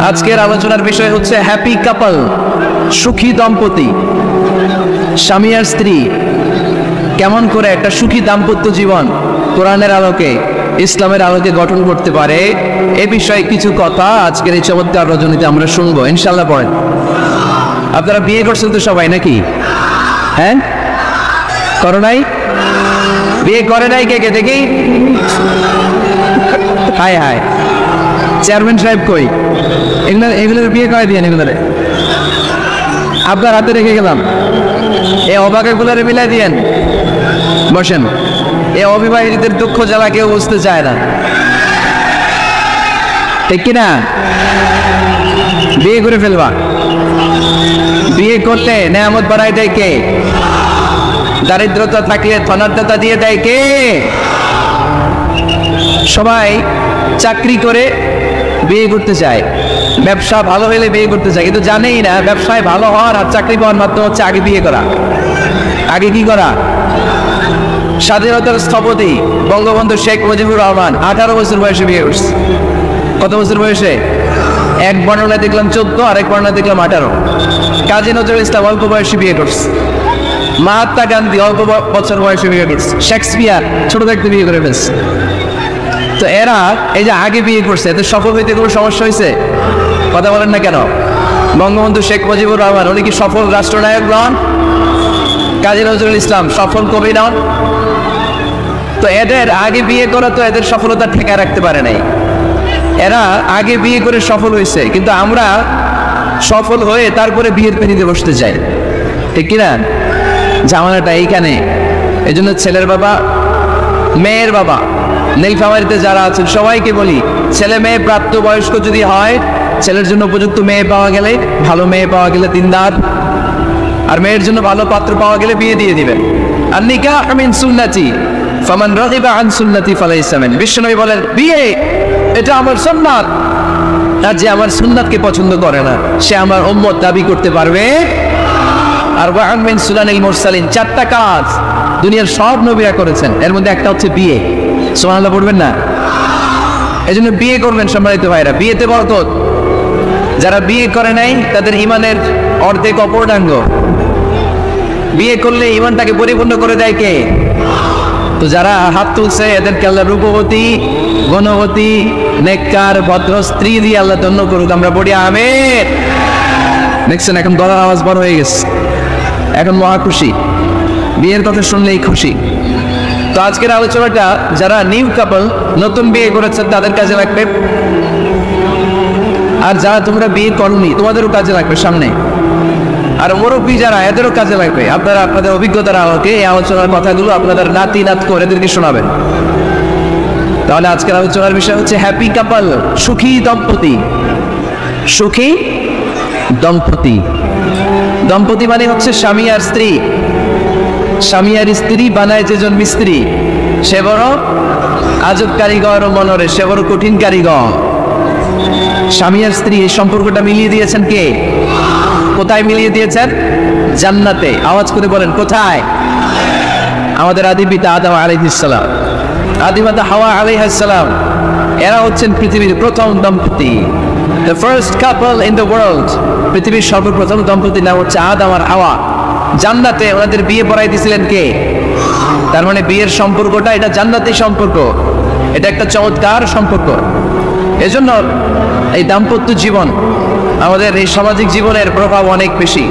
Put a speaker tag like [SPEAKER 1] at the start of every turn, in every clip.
[SPEAKER 1] আজকের আলোচনার বিষয় হচ্ছে হ্যাপি কাপল, সুখী দম্পতি। স্বামী আর স্ত্রী কেমন করে একটা সুখী দাম্পত্য জীবন কোরআনের আলোকে, ইসলামের আলোকে গঠন করতে পারে, এ বিষয়ে কিছু কথা আজকের এই চমৎকার রজনীতে আমরা শুনবো ইনশাল্লাহ। পড়েন। আপনারা বিয়ে করছেন তো সবাই নাকি? হ্যাঁ, করো নাই? বিয়ে করে নাই কে কে দেখি? হায় হায়, চেয়ারম্যান সাহেব কই? এগুলোর বিয়ে করে দিয়ে এগুলোরে আপনার হাতে রেখে গেলাম। এই অবাকাগুলোরে মিলাই দিয়েন। বসেন। এই অবিবাহিতদের দুঃখ জ্বালা কেউ বুঝতে চায় না, ঠিক কিনা? বিয়ে করে ফেলবা। বিয়ে করতে নেয়ামত বাড়াই দেয় কে? দারিদ্রতা থাকলে ধনাঢ্যতা দিয়ে দেয় কে? সবাই চাকরি করে বিয়ে করতে চায়, ব্যবসা ভালো হলে বিয়ে করতে চায়, কিন্তু জানেই না ব্যবসায় ভালো হওয়ার আর চাকরি পাওয়ার মাধ্যম হচ্ছে আগে বিয়ে করা। আগে কি করা? স্বাধীনতার স্থপতি বঙ্গবন্ধু শেখ মুজিবুর রহমান 18 বছর বয়সে বিয়ে করছে। কত বছর বয়সে? এক বর্ণনায় দেখলাম 14, আরেক বর্ণনায় দেখলাম 18। কাজী নজরুল ইসলাম অল্প বয়সে বিয়ে করছে। মহাত্মা গান্ধী অল্প বছর বয়সে বিয়ে করছে। শেক্সপিয়ার ছোট থাকতে বিয়ে করে ফেলছে। তো এরা এই যে আগে বিয়ে করছে, এতে সফল হইতে কোনো সমস্যা হয়েছে? কথা বলেন না কেন? বঙ্গবন্ধু শেখ মুজিবুর রহমান উনি কি সফল রাষ্ট্রনায়ক নন? কাজী নজরুল ইসলাম সফল কবি নন? তো এদের আগে বিয়ে করা তো এদের সফলতা ঠেকায় রাখতে পারে নাই। এরা আগে বিয়ে করে সফল হয়েছে, কিন্তু আমরা সফল হয়ে তারপরে বিয়ের পেনিতে বসতে চাই, ঠিক কিনা? ঝামেলাটা এইখানে। এই জন্য ছেলের বাবা, মেয়ের বাবা, নীলফামারীতে যারা আছেন সবাইকে বলি, ছেলে মেয়ে প্রাপ্তবয়স্ক যদি হয়, ছেলের জন্য উপযুক্ত মেয়ে পাওয়া গেলে, ভালো মেয়ে পাওয়া গেলে দিনদার, আর মেয়ের জন্য ভালো পাত্র পাওয়া গেলে বিয়ে দিয়ে দিবেন। আর নিকাহ মিন সুন্নতি ফামান রাগিবা আন সুন্নতি ফালাইসা মিন। বিশ্বনবী বলেন, বিয়ে এটা আমার সুন্নাত, আর যে আমার সুন্নাতকে পছন্দ করে না সে আমার উম্মত দাবি করতে পারবে। আর ওয়ান মিন সুনানিল মুরসালিন, 4টা কাজ দুনিয়ার সব নবীরা করেছেন, এর মধ্যে একটা হচ্ছে বিয়ে। সুবহানাল্লাহ পড়বেন না? এজন্য বিয়ে করবেন সম্মানিত ভাইরা, বিয়েতে বরকত। যারা বিয়ে করে নাই তাদের ইমানের অর্ধেক অপূর্ণাঙ্গ। বিয়ে করলে ইমানটাকে পরিপূর্ণ করে দেয় কে? তো যারা হাত তুলছে এদেরকে আল্লাহ রূপবতী, গুণবতী, নেককার, ভদ্র স্ত্রী দিয়ে আল্লাহ ধন্য করুক। আমরা পড়ি আমিন। দেখছেন এখন গলার আওয়াজ বড় হয়ে গেছে, এখন মহা খুশি, বিয়ের কথা শুনলেই খুশি। তো আজকের আলোচনাটা যারা নিউ কাপল, নতুন বিয়ে করেছেন তাদের কাজে লাগবে, আর যারা তোমরা বিয়ে করনি তোমাদেরও কাজে লাগবে সামনে, আর মুরব্বী যারা এদেরও কাজে লাগবে। আপনারা আপনাদের অভিজ্ঞতার আলোকে এই আলোচনার কথাগুলো আপনাদের নাতি নাত করে এদেরকে শোনাবেন। তাহলে আজকের আলোচনার বিষয় হচ্ছে হ্যাপি কাপল, সুখী দম্পতি। সুখী দম্পতি, দম্পতি মানে হচ্ছে স্বামী আর স্ত্রী। স্বামী আর স্ত্রী বানায় যেজন মিস্ত্রি, সে বড় আজব কারিগর ও মনরে, সে বড় কঠিন কারিগর। স্বামী আর স্ত্রী এই সম্পর্কটা মিলিয়ে দিয়েছেন কে? কোথায় মিলিয়ে দিয়েছেন? জান্নাতে। আওয়াজ করে বলেন কোথায়? আমাদের আদি পিতা আদম আলাইহিস সালাম, আদি মাতা হাওয়া আলাইহিস সালাম, এরা হচ্ছেন পৃথিবীর প্রথম দম্পতি, the first couple in the world। পৃথিবীর সর্বপ্রথম দম্পতির নাম হচ্ছে আদম আর হাওয়া। জান্নাতে ওনাদের বিয়ে পড়াই দিয়েছিলেন কে? তার মানে বিয়ের সম্পর্কটা এটা জান্নাতি সম্পর্ক, এটা একটা চমৎকার সম্পর্ক। এজন্য এই দাম্পত্য জীবন আমাদের এই সামাজিক জীবনের প্রভাব অনেক বেশি।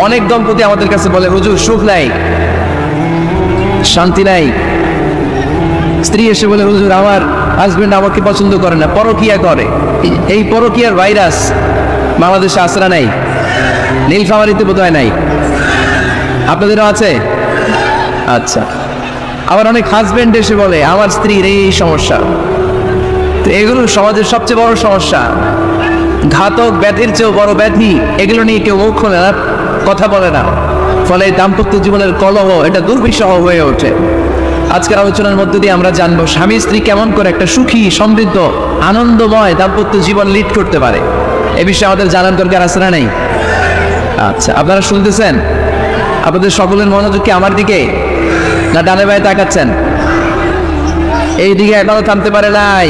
[SPEAKER 1] অনেক দম্পতি আমাদের কাছে বলে, হুজুর সুখ নাই, শান্তি নাই। স্ত্রী এসে বলে, হুজুর আমার হাজবেন্ড আমাকে পছন্দ করে না, পরকিয়া করে। এই পরকিয়ার ভাইরাস বাংলাদেশে আসরা নাই, নীলফামারীতে বোধহয় নাই, আপনাদেরও আছে? আচ্ছা। আবার অনেক হাজবেন্ড এসে বলে, আমার স্ত্রীর এই সমস্যা। তো এগুলো সমাজের সবচেয়ে বড় সমস্যা, ঘাতক ব্যাধির চেয়েও বড় ব্যাধি। এগুলো নিয়ে কেউ মুখ খোলে না, কথা বলে না, ফলে দাম্পত্য জীবনের কলহ এটা দুর্বিষহ হয়ে ওঠে। আজকের আলোচনার মধ্য দিয়ে আমরা জানবো স্বামী স্ত্রী কেমন করে একটা সুখী, সমৃদ্ধ, আনন্দময় দাম্পত্য জীবন লিড করতে পারে। এ বিষয়ে আমাদের জানার দরকার আছে না নেই? আচ্ছা, আপনারা শুনতেছেন? আপনাদের সকলের মনোযোগ কি আমার দিকে, না ডানে বায়ে তাকাচ্ছেন? এই দিকে এখনো থামতে পারে নাই,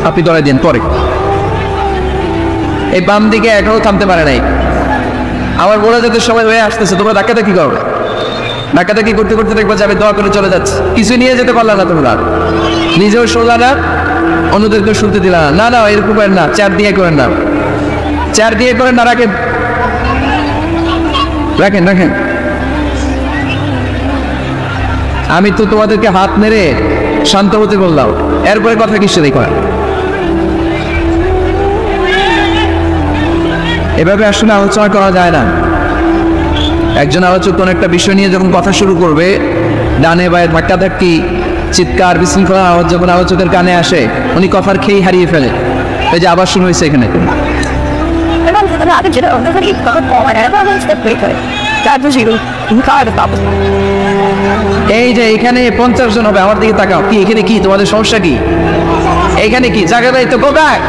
[SPEAKER 1] আপনি ধরে দিন পরে। এই বাম দিকে এখনো থামতে পারে নাই। আমার বলে যেতে সময় হয়ে আসতেছে, তোমরা ধাক্কাতে কি করবে? ধাক্কাতে কি করতে করতে দেখবো যে আমি দোয়া করে চলে যাচ্ছি, কিছু নিয়ে যেতে পারলাম না, তোমরা নিজেও শুনলা না, অন্যদেরকেও শুনতে দিলা না। না না, এরকম করেন না, চেয়ার দিয়ে করেন না, চেয়ার দিয়ে করেন না, রাখেন রাখেন রাখেন। আমি তো তোমাদেরকে হাত মেরে শান্ত হতে বললাম, এরপরে কথা কিসের করা? এভাবে আসলে আলোচনা করা যায় না। একজন আলোচক কোন একটা বিষয় নিয়ে যখন কথা শুরু করবে, ডানে বায়ে ধাক্কাধাক্কি, চিৎকার, বিশৃঙ্খলা আওয়াজ যখন আলোচকের কানে আসে, উনি কথার খেয়েই হারিয়ে ফেলে। এই যে আবার শুরু হয়েছে এখানে। এই যে এখানে 50 জন হবে, আমার দিকে তাকাও। কি এখানে কি তোমাদের সমস্যা কি? এখানে কি জায়গা নেই তো? গো ব্যাক,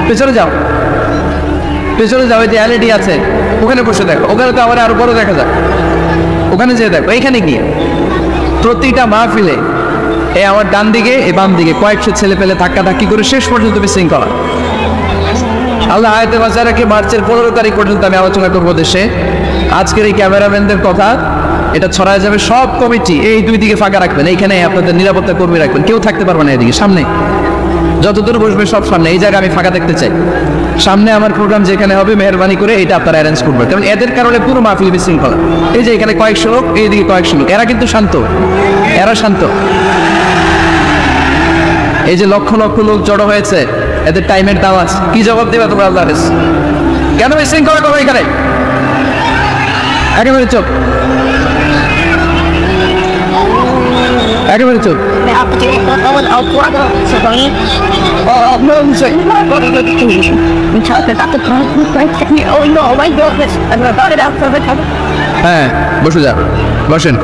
[SPEAKER 1] পেছনে যাও, পেছনে যাও। এই যে এলইডি আছে, ওখানে বসে দেখো। ওখানে তো আমার আরো বড় দেখা যায়, ওখানে যেয়ে দেখো। এইখানে কি প্রতিটা মাহফিলে এই আমার ডান দিকে এই বাম দিকে কয়েকশো ছেলে পেলে ধাক্কাধাক্কি করে শেষ পর্যন্ত বিশৃঙ্খলা। আল্লাহ আয়াতে বাঁচায় রাখে, মার্চের 15 তারিখ পর্যন্ত আমি আলোচনা করবো দেশে। আজকের এই ক্যামেরাম্যানদের কথা, এটা ছড়ায় যাবে। সব কমিটি এই দুই দিকে ফাঁকা রাখবেন, এইখানে আপনাদের নিরাপত্তা কর্মী রাখবেন, কেউ থাকতে পারবে না এদিকে। সামনে যতদূর বসবে সব সামনে, এই জায়গায় আমি ফাঁকা দেখতে চাই। সামনে আমার প্রোগ্রাম যেখানে হবে, মেহরবানি করে এটা আপনারা অ্যারেঞ্জ করবেন, কারণ এদের কারণে পুরো মাহফিল বিশৃঙ্খলা। এই যে এখানে কয়েকশো লোক, এইদিকে কয়েকশো লোক, এরা কিন্তু শান্ত, এরা শান্ত। এই যে লক্ষ লক্ষ লোক জড়ো হয়েছে, এদের টাইমের দাম আছে। কি জবাব দেবে তোমরা আল্লাহ? কেন বিশৃঙ্খলা করো এখানে? একেবারে চুপ, একেবারে চুপ। হ্যাঁ বসে যা, বসেন।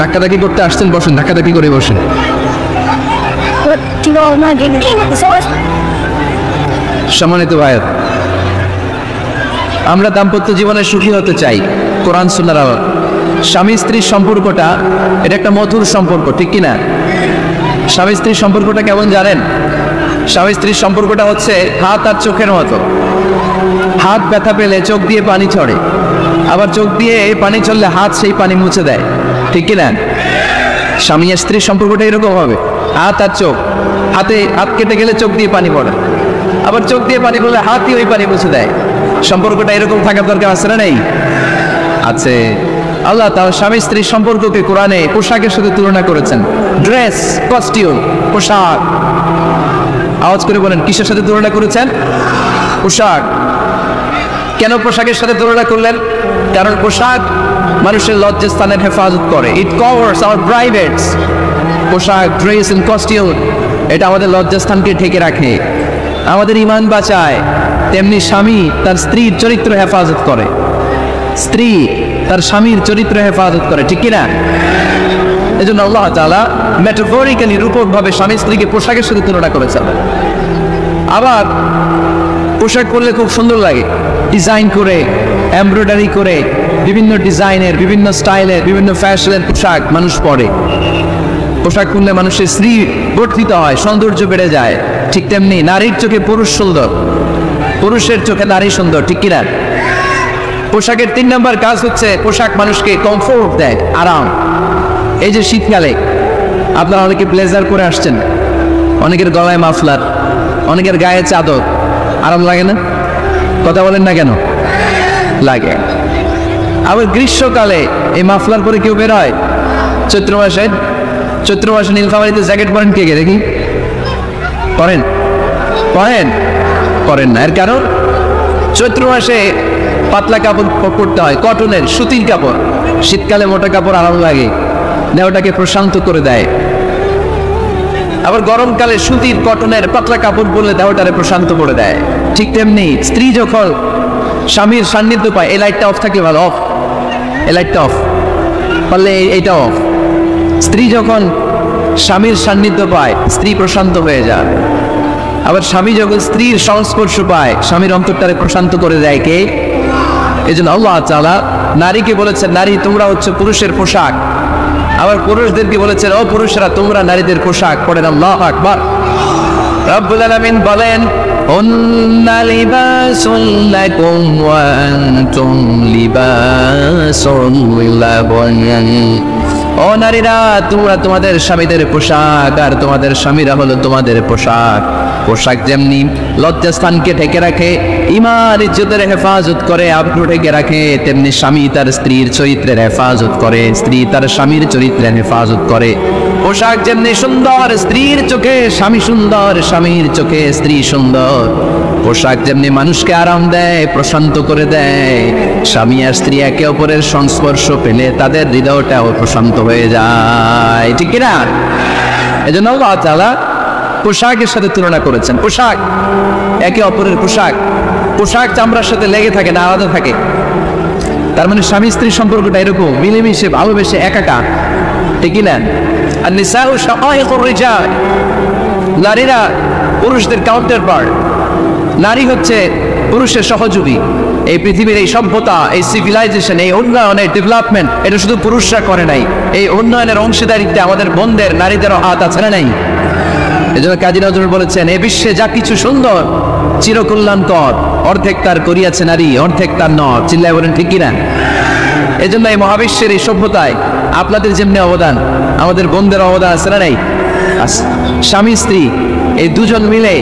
[SPEAKER 1] ধাক্কাধাক্কি করতে আসছেন, বসেন, ধাক্কাধাক্কি করে বসেন। সম্মানিত ভাইয়ের, আমরা দাম্পত্য জীবনে সুখী হতে চাই। কোরআন সুন্নাহর আলো, স্বামী স্ত্রীর সম্পর্কটা এটা একটা মধুর সম্পর্ক, ঠিক কিনা? স্বামী স্ত্রীর সম্পর্কটা কেমন জানেন? স্বামী স্ত্রীর সম্পর্কটা হচ্ছে হাত আর চোখের মতো। হাত ব্যথা পেলে চোখ দিয়ে পানি ছড়ে, আবার চোখ দিয়ে পানি ছড়লে হাত সেই পানি মুছে দেয়, ঠিক কিনা? স্বামী আর স্ত্রীর সম্পর্কটা এরকম হবে, হাত আর চোখ। হাতে হাত কেটে গেলে চোখ দিয়ে পানি পড়ে, আবার চোখ দিয়ে পানি পড়লে হাতই ওই পানি মুছে দেয়। সম্পর্কটা এরকম থাকার দরকার আছে না নেই? আছে। আল্লাহ তার স্বামী স্ত্রীর সম্পর্ককে কোরআনে পোশাকের সাথে তুলনা করেছেন। ড্রেস, কস্টিউম, পোশাক। আওয়াজ করে বলেন, কিসের সাথে তুলনা করেছেন? পোশাক। কেন পোশাকের সাথে তুলনা করলেন? কারণ পোশাক মানুষের লজ্জাস্থানের হেফাজত করে। ইট কভারস আওয়ার প্রাইভেটস। পোশাক, ড্রেস এন্ড কস্টিউম, এটা আমাদের লজ্জাস্থানকে ঢেকে রাখে, আমাদের ঈমান বাঁচায়। তেমনি স্বামী তার স্ত্রীর চরিত্র হেফাজত করে, স্ত্রী তার স্বামীর চরিত্র হেফাজত করে, ঠিক কিনা? এই জন্য আল্লাহ তাআলা মেটাফরিক্যালি, রূপকভাবে স্বামী স্ত্রীকে পোশাকের সাথে তুলনা করেছেন। আবার পোশাক পরলে খুব সুন্দর লাগে, ডিজাইন করে, এমব্রয়ডারি করে, বিভিন্ন ডিজাইনের, বিভিন্ন স্টাইলের, বিভিন্ন ফ্যাশনের পোশাক মানুষ পরে। পোশাক পরলে মানুষের স্ত্রী গঠিত হয়, সৌন্দর্য বেড়ে যায়। ঠিক তেমনি নারীর চোখে পুরুষ সুন্দর, পুরুষের চোখে নারী সুন্দর, ঠিক কিনা? পোশাকের 3 নম্বর কাজ হচ্ছে পোশাক মানুষকে কমফোর্ট দেয়, আরাম। এই যে শীতকালে আপনারা অনেকে ব্লেজার করে আসছেন, অনেকের গলায় মাফলার, অনেকের গায়ে চাদর, আরাম লাগে না? কথা বলেন না কেন? লাগে। আবার গ্রীষ্মকালে এই মাফলার পরে কেউ বের হয়? চৈত্র মাসে, চৈত্র মাসে নীলফামারীতে জ্যাকেট পরেন কে কে দেখি? পরেন? পরেন? পরেন না। এর কারণ চৈত্র মাসে পাতলা কাপড় পরতে হয়, কটনের, সুতির কাপড়। শীতকালে মোটা কাপড় আরাম লাগে, দেহটাকে প্রশান্ত করে দেয়। আবার গরমকালে সুতির, কটনের পাতলা কাপড় পরলে দেহটারে প্রশান্ত করে দেয়। ঠিক তেমনি স্ত্রী যখন স্বামীর সান্নিধ্য পায়, এই লাইটটা অফ থাকলে ভালো, অফ, এই লাইটটা অফ, পারলে এইটা অফ। স্ত্রী যখন স্বামীর সান্নিধ্য পায়, স্ত্রী প্রশান্ত হয়ে যায়। আবার স্বামী যখন স্ত্রীর সংস্পর্শ পায়, স্বামীর অন্তরটারে প্রশান্ত করে দেয় কে? এই জন্য আল্লাহ তাআলা নারীকে বলেছেন, নারী তোমরা হচ্ছে পুরুষের পোশাক। আবার পুরুষদেরকে বলেছেন, ও পুরুষরা তোমরা নারীদের পোশাক। পড়েন আল্লাহু আকবার। রব্বুল আলামিন বলেন, হুন্না লিবাসুল লাকুম ওয়া আনতুম লিবাসুল লাহুন। ও নারীরা, তোমরা তোমাদের স্বামীদের পোশাক আর তোমাদের স্বামীরা হলো তোমাদের পোশাক। পোশাক যেমনি লজ্জাস্থানকে ঢেকে রাখে, ঈমান ইজ্জতের হেফাজত করে, আবরু ঢেকে রাখে, তেমনি স্বামী তার স্ত্রীর চরিত্রের হেফাজত করে, স্ত্রী তার স্বামীর চরিত্রের হেফাজত করে। পোশাক যেমনি সুন্দর, স্ত্রীর চোখে স্বামী সুন্দর, স্বামীর চোখে স্ত্রী সুন্দর। পোশাক যেমনি মানুষকে আরাম দেয়, প্রশান্ত করে দেয়, স্বামী আর স্ত্রী একে অপরের সংস্পর্শ পেলে তাদের হৃদয়টাও প্রশান্ত হয়ে যায়, ঠিক কিনা? এজন্য আল্লাহ তাআলা পোশাকের সাথে তুলনা করেছেন। পোশাক একে অপরের পোশাক, পোশাক চামড়ার সাথে লেগে থাকে না, আলাদা থাকে। তার মানে স্বামী স্ত্রীর সম্পর্কটা এরকম মিলেমিশে ভালোবেসে একাকার, ঠিক কিনা? আর নিসাউ শাকাইকুর রিজাল, নারীরা পুরুষদের কাউন্টার পার্ট। নারী হচ্ছে পুরুষের সহযোগী। এই পৃথিবীর এই সভ্যতা, এই সিভিলাইজেশন, এই উন্নয়নের ডেভেলপমেন্ট, এটা শুধু পুরুষরা করে নাই। এই উন্নয়নের অংশীদারিত্বে আমাদের বোনদের, নারীদেরও হাত আছে না নাই? এজন্য কাজী নজরুল বলেছেন, এ বিশ্বে যা কিছু সুন্দর চিরকল্যাণকর, অর্ধেক তার করিয়াছে নারী, অর্ধেক তার নর। চিল্লায় বলেন ঠিক কিনা? এজন্য এই মহাবিশ্বের এই সভ্যতায় আপনাদের যেমনি অবদান, আমাদের বোনদের অবদান আছে না নাই? স্বামী স্ত্রী এই দুজন মিলে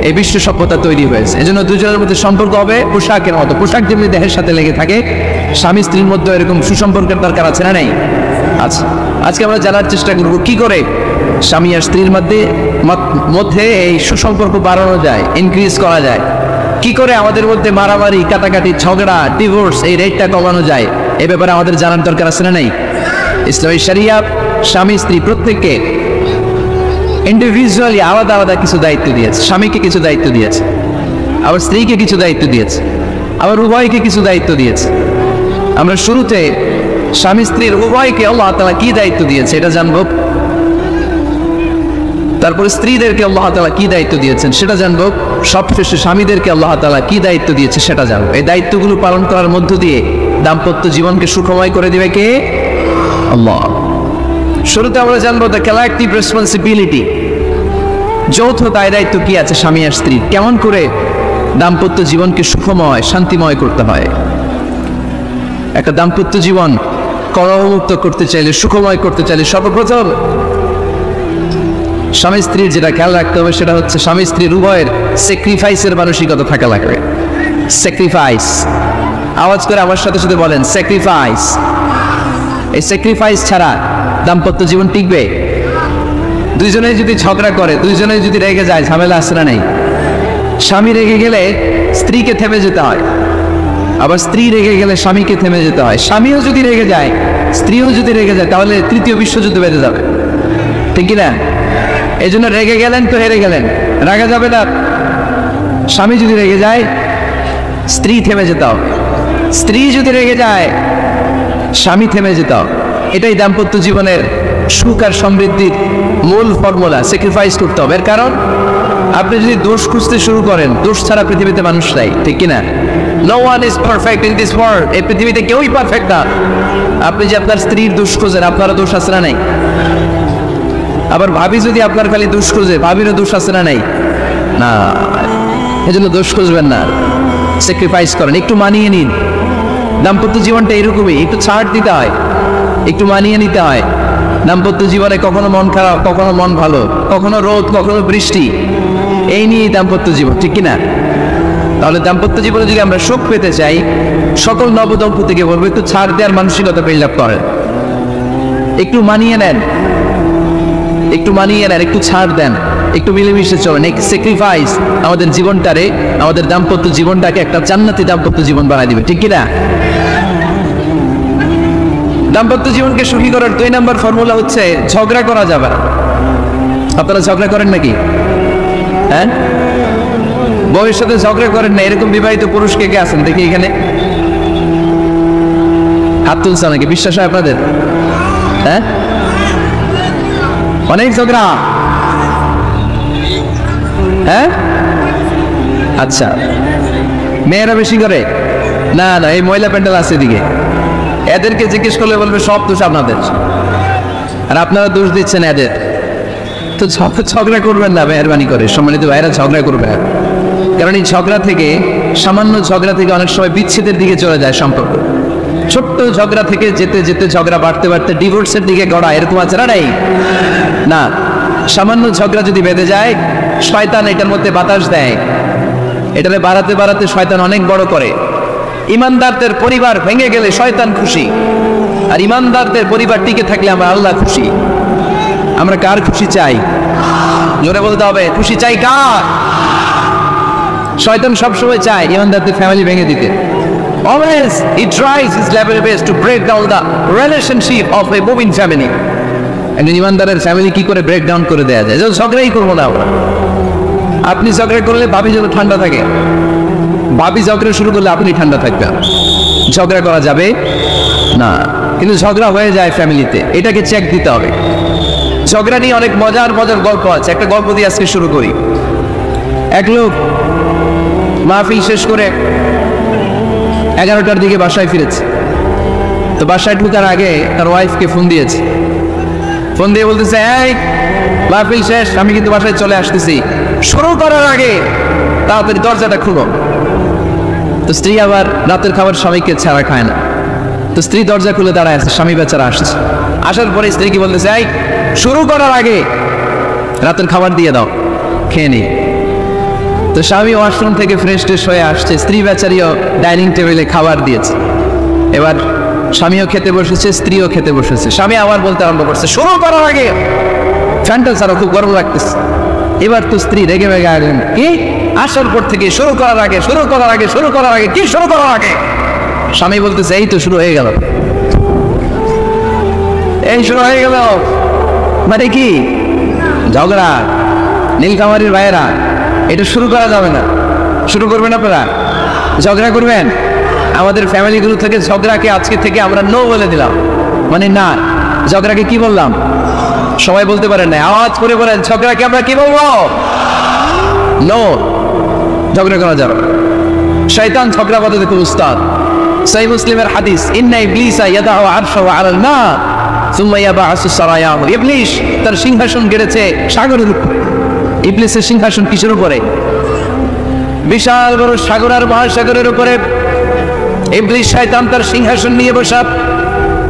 [SPEAKER 1] এই বিশ্ব সভ্যতা তৈরি হয়েছে। এজন্য দুজনের মধ্যে সম্পর্ক হবে পোশাকের মতো। পোশাক যেমনি দেহের সাথে লেগে থাকে, স্বামী স্ত্রীর মধ্যে এরকম সুসম্পর্কের দরকার আছে না নাই? আচ্ছা, আজকে আমরা জানার চেষ্টা করব কি করে স্বামী আর স্ত্রীর মধ্যে এই সুসম্পর্ক বাড়ানো যায়, ইনক্রিজ করা যায়। কি করে আমাদের মধ্যে মারামারি, কাটাকাটি, ঝগড়া, ডিভোর্স এই রেটটা কমানো যায়, এ ব্যাপারে আমাদের জানার দরকার আছে না নাই? ইসলামী শরিয়া স্বামী স্ত্রী প্রত্যেককে ইন্ডিভিজুয়ালি আলাদা আলাদা কিছু দায়িত্ব দিয়েছে। স্বামীকে কিছু দায়িত্ব দিয়েছে, আবার স্ত্রীকে কিছু দায়িত্ব দিয়েছে, আবার উভয়কে কিছু দায়িত্ব দিয়েছে। আমরা শুরুতে স্বামী স্ত্রীর উভয়কে আল্লাহ তাআলা কি দায়িত্ব দিয়েছে এটা জানবো। তারপরে স্ত্রীদেরকে আল্লাহ তাআলা কি দায়িত্ব দিয়েছেন সেটা জানবো। সবশেষে স্বামীদেরকে আল্লাহ তাআলা কি দায়িত্ব দিয়েছে সেটা জানবো। এই দায়িত্বগুলো পালন করার মধ্য দিয়ে দাম্পত্য জীবনকে সুখময় করে দিবে কে? আল্লাহ। শুরুতে আমরা জানবো দ্য কালেকটিভ রেসপন্সিবিলিটি, যৌথ দায় দায়িত্ব কি আছে স্বামী আর স্ত্রীর, কেমন করে দাম্পত্য জীবনকে সুখময় শান্তিময় করতে হয়। একটা দাম্পত্য জীবন কলহমুক্ত করতে চাইলে, সুখময় করতে চাইলে সর্বপ্রথম স্বামী স্ত্রীর যেটা খেয়াল রাখতে হবে সেটা হচ্ছে স্বামী স্ত্রীর উভয়ের স্যাক্রিফাইসের মানসিকতা থাকা লাগবে। স্যাক্রিফাইস, আওয়াজ করে আমার সাথে সাথে বলেন স্যাক্রিফাইস। এই স্যাক্রিফাইস ছাড়া দাম্পত্য জীবন টিকবে? দুইজনে যদি ঝগড়া করে, দুইজনে যদি রেগে যায়, ঝামেলা আসে না নেই? স্বামী রেগে গেলে স্ত্রীকে থেমে যেতে হয়, আবার স্ত্রী রেগে গেলে স্বামীকে থেমে যেতে হয়। স্বামীও যদি রেগে যায়, স্ত্রীও যদি রেগে যায়, তাহলে তৃতীয় বিশ্বযুদ্ধ বেঁধে যাবে, ঠিক কিনা? এই জন্য রেগে গেলেন তো হেরে গেলেন, রাগা যাবে না। স্বামী যদি রেগে যায়, স্ত্রী থেমে যেতে হবে। স্ত্রী যদি রেগে যায়, স্বামী থেমে যেত। এটাই দাম্পত্য জীবনের সুখ আর সমৃদ্ধির মূল ফর্মুলা। স্যাক্রিফাইস করতে হবে। এর কারণ আপনি যদি দোষ খুঁজতে শুরু করেন, দোষ ছাড়া পৃথিবীতে মানুষ নাই, ঠিক কিনা? No one is perfect in this world. এই পৃথিবীতে কেউই পারফেক্ট না। আপনি যে আপনার স্ত্রীর দোষ খোঁজেন, আপনারও দোষ আছে না নাই? আবার ভাবি যদি আপনার খালি দোষ খোঁজে, ভাবিরও দোষ আছে না নাই? না, এজন্য দোষ খুঁজবেন না, স্যাক্রিফাইস করেন, একটু মানিয়ে নিন। দাম্পত্য জীবনটা এরকমই, একটু ছাড় দিতে হয়, একটু মানিয়ে নিতে হয়। দাম্পত্য জীবনে কখনো মন খারাপ, কখনো মন ভালো, কখনো রোদ, কখনো বৃষ্টি, এই নিয়েই দাম্পত্য জীবন, ঠিক কিনা? তাহলে দাম্পত্য জীবনে যদি আমরা সুখ পেতে চাই, সকল নবদম্পতিকে বলবো একটু ছাড় দেওয়ার মানসিকতা বিল্ড আপ করেন। একটু মানিয়ে নেন, একটু মানিয়ে নেন, একটু ছাড় দেন, একটু মিলেমিশে চলেন। এই স্যাক্রিফাইস আমাদের জীবনটারে, আমাদের দাম্পত্য জীবনটাকে একটা জান্নাতি দাম্পত্য জীবন বানাই দিবে, ঠিক কিনা? দাম্পত্য জীবনকে সুখী করার 2 নম্বর ফর্মুলা হচ্ছে ঝগড়া করা যাবে না। আপনারা ঝগড়া করেন নাকি? হ্যাঁ, বউয়ের সাথে ঝগড়া করেন না এরকম বিবাহিত পুরুষ কে কে আছেন দেখি এখানে? হাত তুলছে নাকি? বিশ্বাস হয় আপনাদের? হ্যাঁ, অনেক ঝগড়া। হ্যাঁ, আচ্ছা, মেয়েরা বেশি করে? না না, এই মহিলা প্যান্ডেল আছে এদিকে, এদেরকে জিজ্ঞেস করলে বলবে সব দোষ আপনাদের, আর আপনারা দোষ দিচ্ছেন এদের। তো ঝগড়া করবেন না মেহরবানি করে, সম্মানিত ভাইরা, ঝগড়া করবে। কারণ এই ঝগড়া থেকে, সামান্য ঝগড়া থেকে অনেক সময় বিচ্ছেদের দিকে চলে যায় সম্পর্ক। ছোট্ট ঝগড়া থেকে যেতে যেতে ঝগড়া বাড়তে বাড়তে ডিভোর্সের দিকে গড়া, এরকম আছে না? নাই না। সামান্য ঝগড়া যদি বেঁধে যায়, শয়তান এটার মধ্যে বাতাস দেয়, এটারে বাড়াতে বাড়াতে শয়তান অনেক বড় করে। ইমানদারদের পরিবার ভেঙে গেলে শয়তান খুশি, আর ইমানদারদের পরিবার টিকে থাকলে আমরা আল্লাহ খুশি। আমরা কার খুশি চাই? জোরে বলতে হবে, খুশি চাই কার? শয়তান সবসময় চায় ইমানদারদের ফ্যামিলি ভেঙে দিতে। Always he tries his level best to break down the relationship of a moving family. একজন ইমানদারের ফ্যামিলি কি করে ব্রেক ডাউন করে দেয়া যায়? যেন ঝগড়াই করবো না আমরা। আপনি ঝগড়া করলে ভাবি যেন ঠান্ডা থাকে, ভাবি ঝগড়া শুরু করলে আপনি ঠান্ডা থাকবেন। ঝগড়া করা যাবে না, কিন্তু ঝগড়া হয়ে যায় ফ্যামিলিতে, এটাকে চেক দিতে হবে। ঝগড়া নিয়ে অনেক মজার মজার গল্প আছে। একটা গল্প দিয়ে আজকে শুরু করি। এক লোক মাহফিল শেষ করে 11টার দিকে বাসায় ফিরেছে। তো বাসায় ঢুকার আগে তার ওয়াইফকে ফোন দিয়েছে। ফোন দিয়ে বলতেছে, এই মাহফিল শেষ, আমি কিন্তু বাসায় চলে আসতেছি, শুরু করার আগে তাড়াতাড়ি দরজাটা খুলো। তো স্ত্রী আবার রাতের খাবার স্বামীকে ছাড়া খায় না। তো স্ত্রী দরজা খুলে দাঁড়ায় আছে, স্বামী বেচারা আসছে। আসার পরে স্ত্রী কি বলতেছে, এই শুরু করার আগে রাতের খাবার দিয়ে দাও, খেয়ে নি। তো স্বামী ওয়াশরুম থেকে ফ্রেশ ট্রেশ হয়ে আসছে, স্ত্রী বেচারিও ডাইনিং টেবিলে খাবার দিয়েছে। এবার স্বামীও খেতে বসেছে, স্ত্রীও খেতে বসেছে। স্বামী আবার বলতে আরম্ভ করছে, শুরু করার আগে ফ্যানটা ছাড়া, খুব গরম লাগতেছে। এবার তো স্ত্রী রেগে মেগে আসলেন, কি আসার পর থেকে শুরু করার আগে, শুরু করার আগে, শুরু করার আগে, কি শুরু করার আগে? স্বামী বলতেছে, এই তো শুরু হয়ে গেল, এই শুরু হয়ে গেল। মানে কি ঝগড়া? নীলফামারীর ভাইয়েরা, এটা শুরু করা যাবে না। শুরু করবেন আপনারা, ঝগড়া করবেন। আমাদের ফ্যামিলিগুলো থেকে ঝগড়াকে আজকে থেকে আমরা নো বলে দিলাম। মানে না, ঝগড়াকে কি বললাম? সবাই বলতে পারেন না, আওয়াজ করে বলেন, ঝগড়াকে আমরা কি বলবো? নো, ঝগড়া করা যাবে। শয়তান ঝগড়া বাঁধাতে খুব উস্তাদ। সহিহ মুসলিমের হাদিস, ইন্না ইবলিসা ইয়াদাউ আরশাহু আলাল মা সুম্মা ইয়াবআসু সারায়াহু। ইবলিস তার সিংহাসন গেড়েছে সাগরের উপরে। ইবলিসের সিংহাসন কিসের উপরে? বিশাল বড় সাগর আর মহাসাগরের উপরে ইবলিস শয়তান তার সিংহাসন নিয়ে বসা।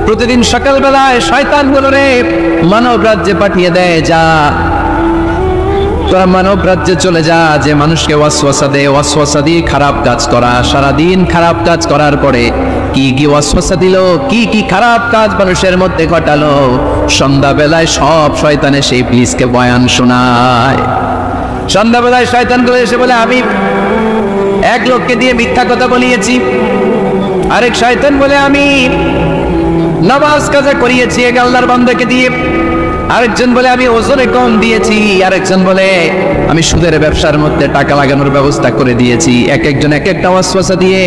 [SPEAKER 1] প্রতিদিন সকালবেলায় শয়তান গুলোরে মানব রাজ্যে পাঠিয়ে দেয়, যা তোরা মানব রাজ্যে চলে যা, যে মানুষকে ওয়াসওয়াসা দেয়, ওয়াসওয়াসা দিয়ে খারাপ কাজ করা। সারাদিন খারাপ কাজ করার পরে কি কি ওয়াসওয়াসা দিল, কি কি খারাপ কাজ মানুষের মধ্যে ঘটালো, সন্ধ্যাবেলায় সব শয়তানে সেই ইবলিসকে বয়ান শোনায়। সন্ধ্যাবেলায় শয়তানগুলো এসে বলে, আমি এক লোককে দিয়ে মিথ্যা কথা বলিয়েছি। আরেক শয়তান বলে, আমি নামাজ কাজা করিয়েছি এক আল্লাহর বান্দাকে দিয়ে। আরেকজন বলে, আমি ওজনে কম দিয়েছি। আরেকজন বলে, আমি সুদের ব্যবসার মধ্যে টাকা লাগানোর ব্যবস্থা করে দিয়েছি। এক একজন এক একটা ওয়াসওয়াসা দিয়ে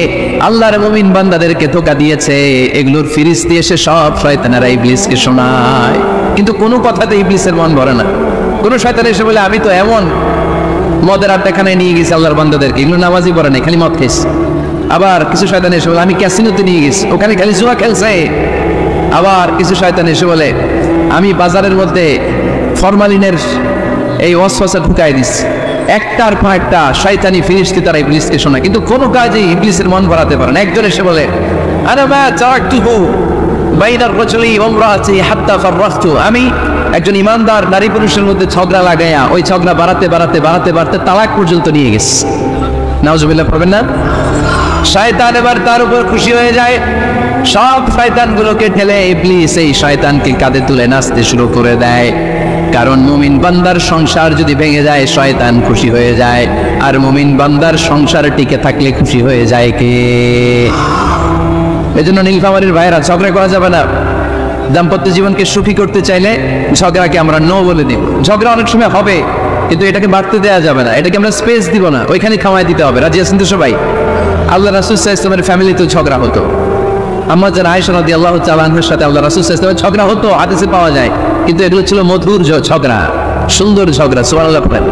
[SPEAKER 1] আল্লাহর মুমিন বান্দাদেরকে ধোঁকা দিয়েছে। এগুলোর ফিরিস্তি এসে সব শয়তানেরা ইবলিসকে শোনায়, কিন্তু কোনো কথাতে ইবলিসের মন ভরে না। কোনো শয়তান এসে বলে, আমি তো এমন মদের আড্ডাখানায় নিয়ে গেছি আল্লাহর বান্দাদেরকে, এগুলো নামাজই পড়ে না, খালি মদ খেয়েছে। আবার কিছু শয়তান এসে বলে, আমি ক্যাসিনোতে নিয়ে গেছি, ওখানে খালি জুয়া খেলছে। আবার কিছু শয়তান এসে বলে, আমি বাজারের মধ্যে ফরমালিনের এই ওয়াসওয়াসা ঢুকাই দিচ্ছি। একটার পর একটা শয়তানি ফিরিস্তি তারা ইবলিসকে শোনায়, কিন্তু কোনো কাজেই ইবলিসের মন ভরাতে পারে না। একজন এসে বলে, আনা মা তারাকতুহু বাইনার রাজুলি ওয়া ইমরাতি হাত্তা ফাররাখতু। আমি একজন ইমানদার নারী পুরুষের মধ্যে ঝগড়া লাগাইয়া ওই ঝগড়া বাড়াতে বাড়াতে বাড়াতে বাড়তে তালাক পর্যন্ত নিয়ে গেছে। নাউজুবিল্লাহ পড়বেন না? শয়তান এবার তার উপর খুশি হয়ে যায়। সব শয়তানগুলোকে ঠেলে ইবলিস এই শয়তানকে কাঁধে তুলে নাচতে শুরু করে দেয়। কারণ মুমিন বান্দার সংসার যদি ভেঙে যায় শয়তান খুশি হয়ে যায়, আর মুমিন বান্দার সংসার টিকে থাকলে খুশি হয়ে যায় কে? এজন্য নীলফামারীর ভাইয়েরা, ঝগড়া করা যাবে না। দাম্পত্য জীবনকে সুখী করতে চাইলে ঝগড়াকে আমরা নো বলে দিব। ঝগড়া অনেক সময় হবে, কিন্তু এটাকে বাড়তে দেওয়া যাবে না, এটাকে আমরা স্পেস দিব না, ওইখানে খাওয়াই দিতে হবে। রাজি আছেন তো সবাই? আল্লাহ রাসূল সাল্লাল্লাহু আলাইহি ওয়াসাল্লামের ফ্যামিলিতেও ঝগড়া হতো। আম্মা জান আয়েশা রাদিয়াল্লাহু তাআলা আনহার সাথে আল্লাহ রাসূল সাল্লাল্লাহু আলাইহি ওয়াসাল্লামের ঝগড়া হতো, হাদিসে পাওয়া যায়, কিন্তু এগুলো ছিল মধুর ঝগড়া, সুন্দর ঝগড়া। সুবহানাল্লাহ পড়েন।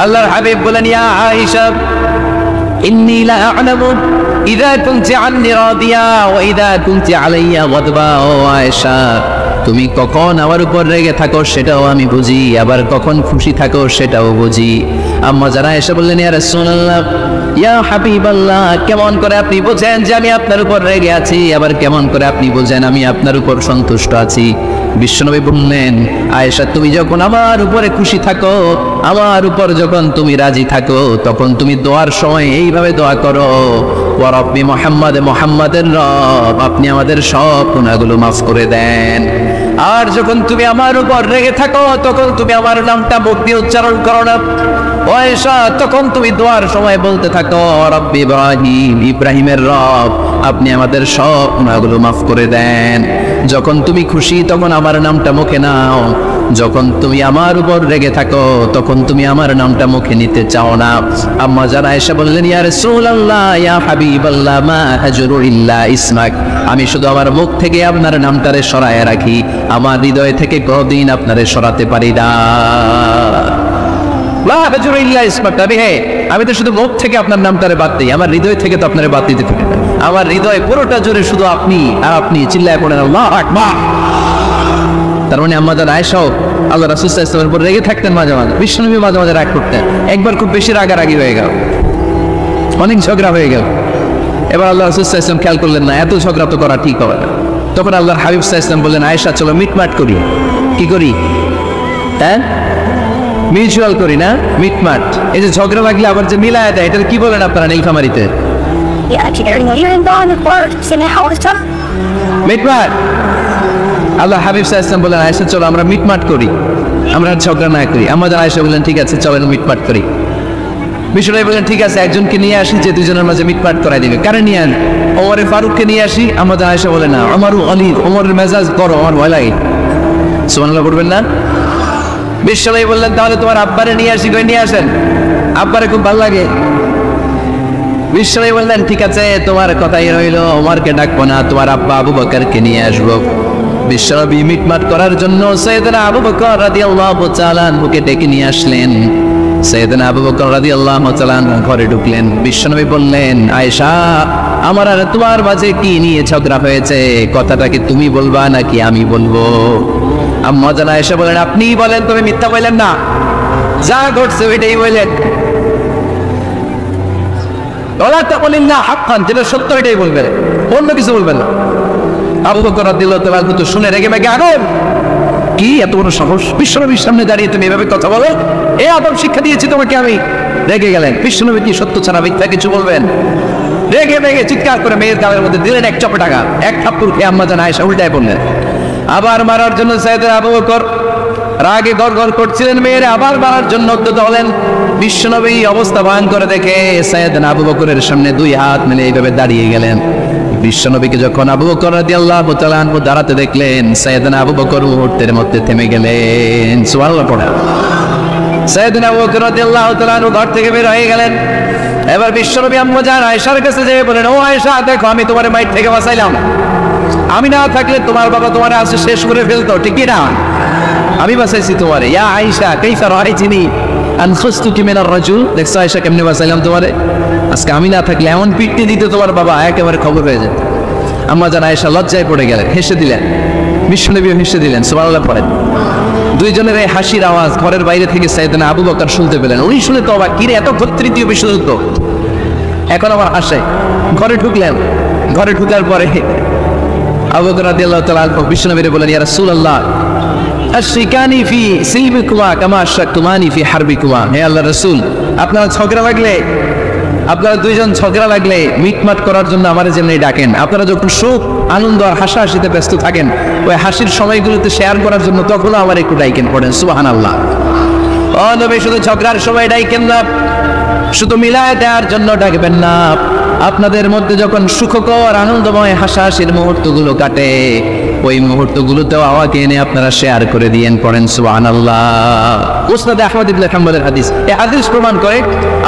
[SPEAKER 1] আল্লাহর হাবিব বলেন, ইয়া আয়েশা ইন্নী লা আ'লামু ইযা কুনতি আন্নী রাদিয়া ওয়া ইযা কুনতি আলাইয়া গাদবা। ও আয়েশা, তুমি কখন আমার উপর রেগে থাকো সেটাও আমি বুঝি, আবার কখন খুশি থাকো সেটাও বুঝি। আম্মা যারা এসে বললেন, ইয়া রাসূলুল্লাহ, ইয়া হাবিবাল্লাহ, কেমন করে আপনি বোঝেন যে আমি আপনার উপর রেগে আছি, আবার কেমন করে আপনি বোঝেন আমি আপনার উপর সন্তুষ্ট আছি? বিশ্বনবী বললেন, আয়েশা, তুমি যখন আমার উপরে খুশি থাকো, আমার উপর যখন তুমি রাজি থাকো, তখন তুমি দোয়ার সময় এইভাবে দোয়া করো, ওয়া রব্বি মুহাম্মদ, মুহাম্মাদের রব, আপনি আমাদের সব গুনাহগুলো মাফ করে দেন। আর যখন তুমি আমার উপর রেগে থাকো, তখন তুমি আমার নামটা মুখ দিয়ে উচ্চারণ করো না, আয়েশা, তখন তুমি দোয়ার সময় বলতে থাকো, রব্বি ইব্রাহিম, ইব্রাহিমের রব, আপনি আমাদের সব গুনাহগুলো মাফ করে দেন। যখন তুমি খুশি তখন আমার নামটা মুখে নাও, যখন তুমি আমার উপর রেগে থাকো তখন তুমি আমার নামটা মুখে নিতে চাও না। আম্মা যারা এসে বললেন, ইয়া রাসূলুল্লাহ, ইয়া হাবিবাল্লাহ, মা হাজরু ইল্লা ইসমাক, আমি শুধু আমার মুখ থেকে আপনার নামটারে সরায় রাখি, আমার হৃদয় থেকে কোনদিন আপনারে সরাতে পারি না। লা হাজরু ইল্লা ইসমাক, আমি তো শুধু মুখ থেকে আপনার নামটারে বাদ দিই, আমার হৃদয় থেকে তো আপনারে বাদ দিতে পারি না। আমার হৃদয় পুরোটা জুড়ে শুধু আপনি আর আপনি, চিল্লায় পড়েন আল্লাহু আকবার। তার মানে আম্মা জান আয়েশাও আল্লাহ রাসূল সাল্লাল্লাহু আলাইহি ওয়াসাল্লামের উপর রেগে থাকতেন, মাঝে মাঝে বিশ্বনবী মাঝে মাঝে রাগ করতেন। একবার খুব বেশি রাগারাগি হয়ে গেল, অনেক ঝগড়া হয়ে গেল। এবার আল্লাহ রাসূল সাল্লাল্লাহু আলাইহি ওয়াসাল্লাম খেয়াল করলেন না, এত ঝগড়া তো করা ঠিক হবে না। তখন আল্লাহর হাবিব সাল্লাল্লাহু আলাইহি ওয়াসাল্লাম বললেন, আয়েশা, চলো মিটমাট করি। কি করি? হ্যাঁ, মিউচুয়াল করি না, মিটমাট। এই যে ঝগড়া লাগলে আবার যে মিলায় দেয়, এটা কি বলেন আপনারা নীলফামারীতে? মিটমাট। আল্লাহ হাবিব সাল্লাল্লাহু আলাইহি ওয়াসাল্লাম বলেন, আয়েশা, চলো আমরা মিটমাট করি, আমরা ঝগড়া না করি। আমাদের আয়েশা বললেন, ঠিক আছে, চলেন মিটমাট করি। বিশ্বনবী বললেন, ঠিক আছে, একজনকে নিয়ে আসি যে দুজনের মাঝে মিটমাট করাই দিবে। কারে নিয়ে আন? ওমরে ফারুককে নিয়ে আসি। আমাদের আয়েশা বলে, না, ওমরের মেজাজ গরম, আমার ভয় লাগে। সুবহানাল্লাহ বলবেন না? বিশ্বনবী বললেন, তাহলে তোমার আব্বারে নিয়ে আসি। কই নিয়ে আসেন, আব্বারে খুব ভালো লাগে। বিশ্বনবী বললেন, ঠিক আছে, তোমার কথাই রইল, ওমরকে ডাকবো না, তোমার আব্বা আবু বকরকে নিয়ে আসবো। বিশ্বনবী মিটমাট করার জন্য সাইয়েদনা আবু বকর রাদিয়াল্লাহু তাআলা আনহুকে ডেকে নিয়ে আসলেন। সাইয়েদনা আবু বকর রাদিয়াল্লাহু তাআলা ঘরে ঢুকলেন। বিশ্বনবী বললেন, আয়েশা, আমার আর তোমার মাঝে কি নিয়ে ঝগড়া হয়েছে? কথাটা কি তুমি বলবা নাকি আমি বলবো? আম্মা জান আয়েশা বলেন, আপনিই বলেন, তুমি মিথ্যা বললেন না, যা ঘটছে ওইটাই বললেন। ওলা তাকুলিল্লাহ হাক্কান, যেটা সত্য এটাই বলবেন, অন্য কিছু বলবেন না। আবু বকর রাদিয়াল্লাহু তাআলা তো শুনে রেগে মেগে আগুন। কি এত বড় সাহস, বিশ্বনবীর সামনে দাঁড়িয়ে তুমি এভাবে কথা বলো? এই আদব শিক্ষা দিয়েছি তোমাকে আমি। রেগে গেলেন। বিশ্বনবী কি সত্য ছাড়া মিথ্যা কিছু বলবেন? রেগে মেগে চিৎকার করে মেয়ের গালের মধ্যে দিলেন এক চপেটাঘাত। এক থাপ্পড় খেয়ে আম্মা জান আয়েশা উল্টায় পড়লেন। আবার মারার জন্য সাইয়েদনা আবু বকর রাগে গড়গড় করছিলেন, মেয়েরে আবার মারার জন্য উদ্যত হলেন। বিশ্বনবী অবস্থা ভয়ঙ্কর দেখে সাইয়েদনা আবু বকরের সামনে দুই হাত মেলে এইভাবে দাঁড়িয়ে গেলেন। বিশ্বনবীকে যখন আবু বকর রাদিয়াল্লাহু তাআলা আনহু দাঁড়াতে দেখলেন, সাইয়েদনা আবু বকর মুহূর্তের মধ্যে থেমে গেলেন। সুবহানাল্লাহ পড়া। সাইয়েদনা আবু বকর রাদিয়াল্লাহু তাআলা আনহু ঘর থেকে বের হয়ে গেলেন। এবার বিশ্বনবী আম্মা জান আয়েশার কাছে যেয়ে বলেন, ও আয়েশা, দেখো, আমি তোমার মাইট থেকে বাঁচাইলাম। আমি না থাকলে তোমার বাবা তোমার আসে শেষ করে ফেলতো, ঠিক কি না? আমি বাঁচাইছি তোমারে। ইয়া আয়েশা, কাইফা রাআইতিনি আন খুসতুকি মিনার রাজুল, দেখছো আয়েশা কেমনে বাঁচাইলাম তোমারে? আজকে আমি না থাকলে এমন পিটতে দিতে তোমার বাবা, একেবারে খবর হয়ে যেত। আম্মা জান আয়েশা লজ্জায় পড়ে গেলেন, হেসে দিলেন। বিশ্বনবীও হেসে দিলেন। সুবহানাল্লাহ পড়েন। দুইজনের এই হাসির আওয়াজ ঘরের বাইরে থেকে সাইয়েদনা আবু বকর শুনতে পেলেন। উনি শুনে তো অবাক, কিরে, এত তৃতীয় বিশ্বযুদ্ধ, এখন আবার হাসে। ঘরে ঢুকলেন। ঘরে ঢুকার পরে আবু বকর রাদিয়াল্লাহু তাআলা আনহু বিশ্বনবীরে বলেন, ইয়া রাসূলুল্লাহ, আশরিকানি ফি সিলমিকুমা কামা আশরাকতুমানি ফি হারবিকুমা। হে আল্লাহর রাসূল, আপনারা ঝগড়া লাগলে, আপনারা দুইজন ঝগড়া লাগলে মিটমাট করার জন্য আমারে যেমনি ডাকেন, আপনারা যখন সুখ আনন্দ আর হাসাহাসিতে ব্যস্ত থাকেন, ওই হাসির সময়গুলোতে শেয়ার করার জন্য তখনও আমার একটু ডাইকেন পড়েন। সুবহানাল্লাহ। ও নবী, শুধু ঝগড়ার সময় ডাইকেন না, শুধু মিলায় দেওয়ার জন্য ডাকবেন না। আপনাদের মধ্যে যখন সুখকর আনন্দময় হাসাহাসির মুহূর্তগুলো কাটে, ওই মুহূর্তগুলোতেও আমাকে এনে আপনারা শেয়ার করে দিয়েন। পড়েন সুবহানাল্লাহ। মুসনাদে আহমদ ইবনে হাম্বলের হাদিস। এই হাদিস প্রমাণ করে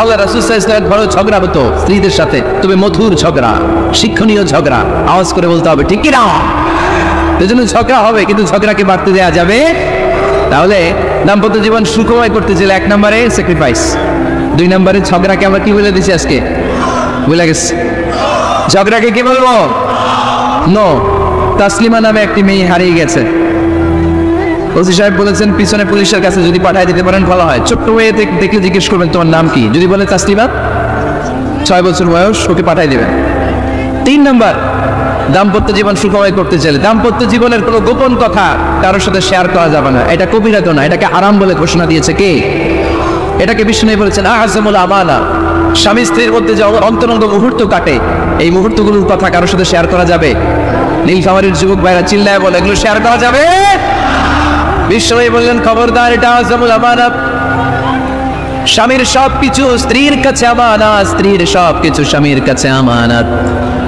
[SPEAKER 1] আল্লাহ রাসূল সাল্লাল্লাহু আলাইহি ওয়াসাল্লাম ঘরে ঝগড়া হতো স্ত্রীদের সাথে, তবে মধুর ঝগড়া, শিক্ষণীয় ঝগড়া, আওয়াজ করে বলতে হবে, ঠিক কি না? এজন্য ঝগড়া হবে, কিন্তু ঝগড়াকে বাড়তে দেওয়া যাবে। তাহলে দাম্পত্য জীবন সুখময় করতে চাইলে 1 নম্বরে স্যাক্রিফাইস, 2 নম্বরে ঝগড়াকে আমরা কি বলে দিছি আজকে? ভুলে গেছি। ঝগড়াকে কি বলবো? নো। তাসলিমা নামে একটি মেয়ে হারিয়ে গেছে। ওসি সাহেব বলেছেন পিছনে পুলিশের কাছে যদি পাঠিয়ে দিতে পারেন ভালো হয়। ছোট্ট মেয়ে দেখলে জিজ্ঞেস করবেন তোমার নাম কি, যদি বলে তাসলিমা 6 বছর বয়স, ওকে পাঠিয়ে দেবেন। 3 নাম্বার, দাম্পত্য জীবন সুখময় করতে চাইলে দাম্পত্য জীবনের কোনো গোপন কথা কারোর সাথে শেয়ার করা যাবে না। এটা কবিরা গুনাহ, এটাকে হারাম বলে ঘোষণা দিয়েছে কে? এটাকে বিষ্ণু বলেছেন আযমুল আমানা। স্বামী স্ত্রীর মধ্যে যে অন্তরঙ্গ মুহূর্ত কাটে, এই মুহূর্তগুলোর কথা কারোর সাথে শেয়ার করা যাবে? নীলফামারীর যুবক ভাইরা চিল্লায় বলে এগুলো শেয়ার করা যাবে? বিষ্ণু বললেন খবরদার, এটা আযমুল আমানা। স্বামীর সবকিছু স্ত্রীর কাছে আমানত, স্ত্রীর সবকিছু স্বামীর কাছে আমানত।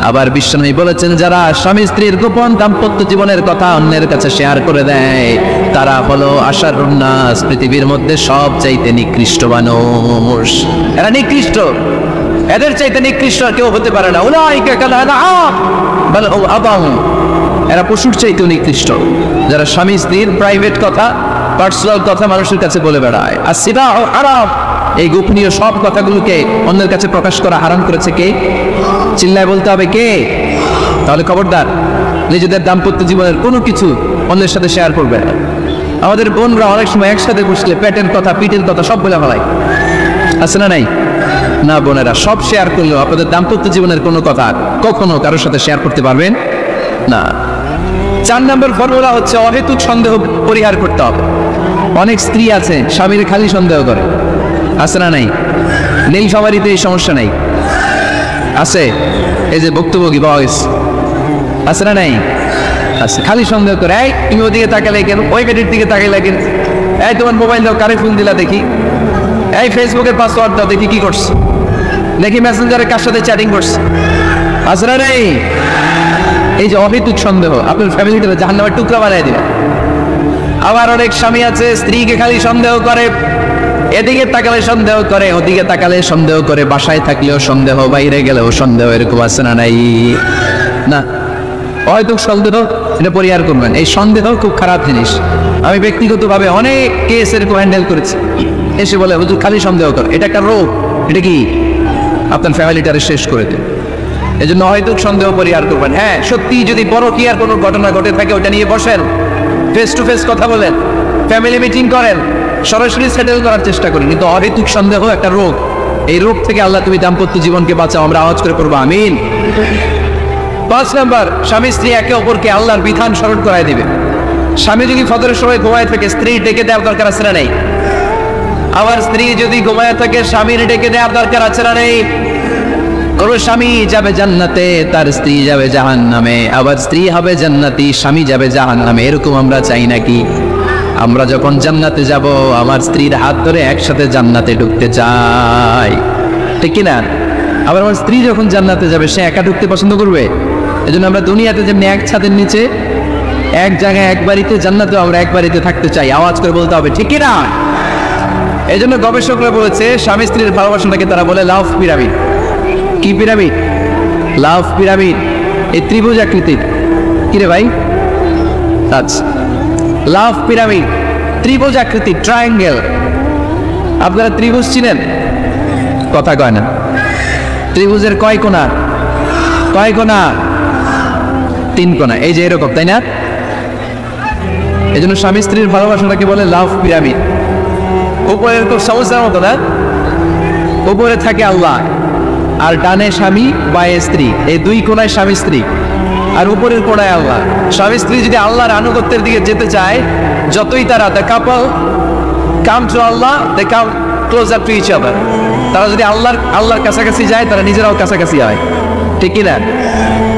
[SPEAKER 1] আবার বিষ্ণু বলেছেন যারা স্বামী স্ত্রীর গোপন দাম্পত্য জীবনের কথা অন্যের কাছে শেয়ার করে দেয় তারা হলো আশারুন নাস, পৃথিবীর মধ্যে সবচাইতে নিকৃষ্ট মানুষ। এরা নিকৃষ্ট, এদের চাইতে নিকৃষ্ট আর কেউ হতে পারে না। উলাইকা কাল আনআম বাল হুম আদাম। এরা পশুর চাইতেও নিকৃষ্ট, যারা স্বামী স্ত্রীর প্রাইভেট কথা, পার্সোনাল কথা মানুষের কাছে বলে বেড়ায়। আর সিবাহু হারাম, এই গোপনীয় সব কথাগুলোকে অন্যের কাছে প্রকাশ করা হারাম করেছে কে? চিল্লায় বলতে হবে কে? তাহলে খবরদার, নিজেদের দাম্পত্য জীবনের কোনো কিছু অন্যের সাথে শেয়ার করবে না। আমাদের বোনরা অনেক সময় একসাথে বসলে পেটের কথা, পিঠের কথা সব বলে ফেলায়, আছে না নাই? না বোনেরা, সব শেয়ার করলেও আপনাদের দাম্পত্য জীবনের কোনো কথা কখনো কারোর সাথে শেয়ার করতে পারবেন না। 4 নম্বর ফর্মুলা হচ্ছে অহেতুক সন্দেহ পরিহার করতে হবে। অনেক স্ত্রী আছে স্বামীর খালি সন্দেহ করে, আছে না নাই? নীলফামারীতে এই সমস্যা নাই, আছে? এই যে বক্তব্য বয়স, আছে না নাই? আছে, খালি সন্দেহ করে। এই তুমি ওদিকে তাকালে কেন, ওই বেটির দিকে তাকালে কেন, এই তোমার মোবাইল দাও, কারে ফোন দিলা দেখি, এই ফেসবুকের পাসওয়ার্ড দাও দেখি কি করছে, দেখি মেসেঞ্জারে কার সাথে চ্যাটিং করছে, আছে না নাই? এই যে অহেতুক সন্দেহ আপনার ফ্যামিলিতে জাহান্নামের টুকরা বানিয়ে দিবে। আবার অনেক স্বামী আছে স্ত্রীকে খালি সন্দেহ করে, এদিকে তাকালে সন্দেহ করে, ওদিকে তাকালে সন্দেহ করে, বাসায় থাকলেও সন্দেহ, বাইরে গেলেও সন্দেহ, এরকম আছে না নাই? না, অহেতুক সন্দেহ এটা পরিহার করবেন। এই সন্দেহ খুব খারাপ জিনিস। আমি ব্যক্তিগতভাবে অনেক কেস এরকম হ্যান্ডেল করেছি। এসে বলে হুজুর খালি সন্দেহ করে, এটা একটা রোগ, এটা কি আপনার ফ্যামিলিটারে শেষ করে দেয়। এই জন্য অহেতুক সন্দেহ পরিহার করবেন। হ্যাঁ, সত্যি যদি বড় কি আর কোনো ঘটনা ঘটে থাকে ওটা নিয়ে বসেন, ফেস টু ফেস কথা বলেন, ফ্যামিলি মিটিং করেন, সরাসরি সেটেল করার চেষ্টা করেন। কিন্তু অহেতুক সন্দেহ একটা রোগ, এই রোগ থেকে আল্লাহ তুমি দাম্পত্য জীবনকে বাঁচাও, আমরা আওয়াজ করে পড়বো আমিন। 5 নাম্বার, স্বামী স্ত্রী একে অপরকে আল্লাহর বিধান স্মরণ করায় দিবে। স্বামী যদি ফজরের সময় ঘুমায় থাকে স্ত্রী ডেকে দেওয়ার দরকার আছে না নেই? আবার স্ত্রী যদি ঘুমায় থাকে স্বামীর ডেকে দেওয়ার দরকার আছে না নেই? কোন স্বামী যাবে জান্নাতে, তার স্ত্রী যাবে জাহান্নামে, আবার স্ত্রী হবে জান্নাতি, স্বামী যাবে জাহান্নামে, এরকম আমরা চাই নাকি? আমরা যখন জান্নাতে যাব আমার স্ত্রীর হাত ধরে একসাথে জান্নাতে ঢুকতে চাই, ঠিক কিনা? আবার আমার স্ত্রী যখন জান্নাতে যাবে সে একা ঢুকতে পছন্দ করবে? এজন্য আমরা দুনিয়াতে যেমনি এক ছাদের নিচে এক জায়গায় এক বাড়িতে, জান্নাতেও আমরা এক বাড়িতে থাকতে চাই। আওয়াজ করে বলতে হবে ঠিক কিনা? এই জন্য গবেষকরা বলেছে স্বামী স্ত্রীর ভালোবাসাটাকে তারা বলে লাভ পিরামিড। কি পিরামিড? লাভ পিরামিড। এই ত্রিভুজ আকৃতির, কিরে ভাই? আচ্ছা, লাভ পিরামিড ত্রিভুজ আকৃতির, ট্রায়াঙ্গেল। আপনারা ত্রিভুজ চিনেন? কথা কয় না। ত্রিভুজের কয় কোণা? কয় কোণা? 3 কোণা। এই যে এরকম, তাই না? এই জন্য স্বামী স্ত্রীর ভালোবাসাটাকে বলে লাভ পিরামিড। উপরে তো সমস্যার মতো না, উপরে থাকে আল্লাহ আর ডানে স্বামী বায়ে স্ত্রী, এই 2 কোণায় স্বামী স্ত্রী, আর উপরের কোণায় আল্লাহ। স্বামী স্ত্রী যদি আল্লাহর আনুগত্যের দিকে যেতে চায়, যতই তারা the couple come to Allah, they come closer to each other. তারা যদি আল্লাহর কাছাকাছি যায় তারা নিজেরাও কাছাকাছি হয়, ঠিক কিনা?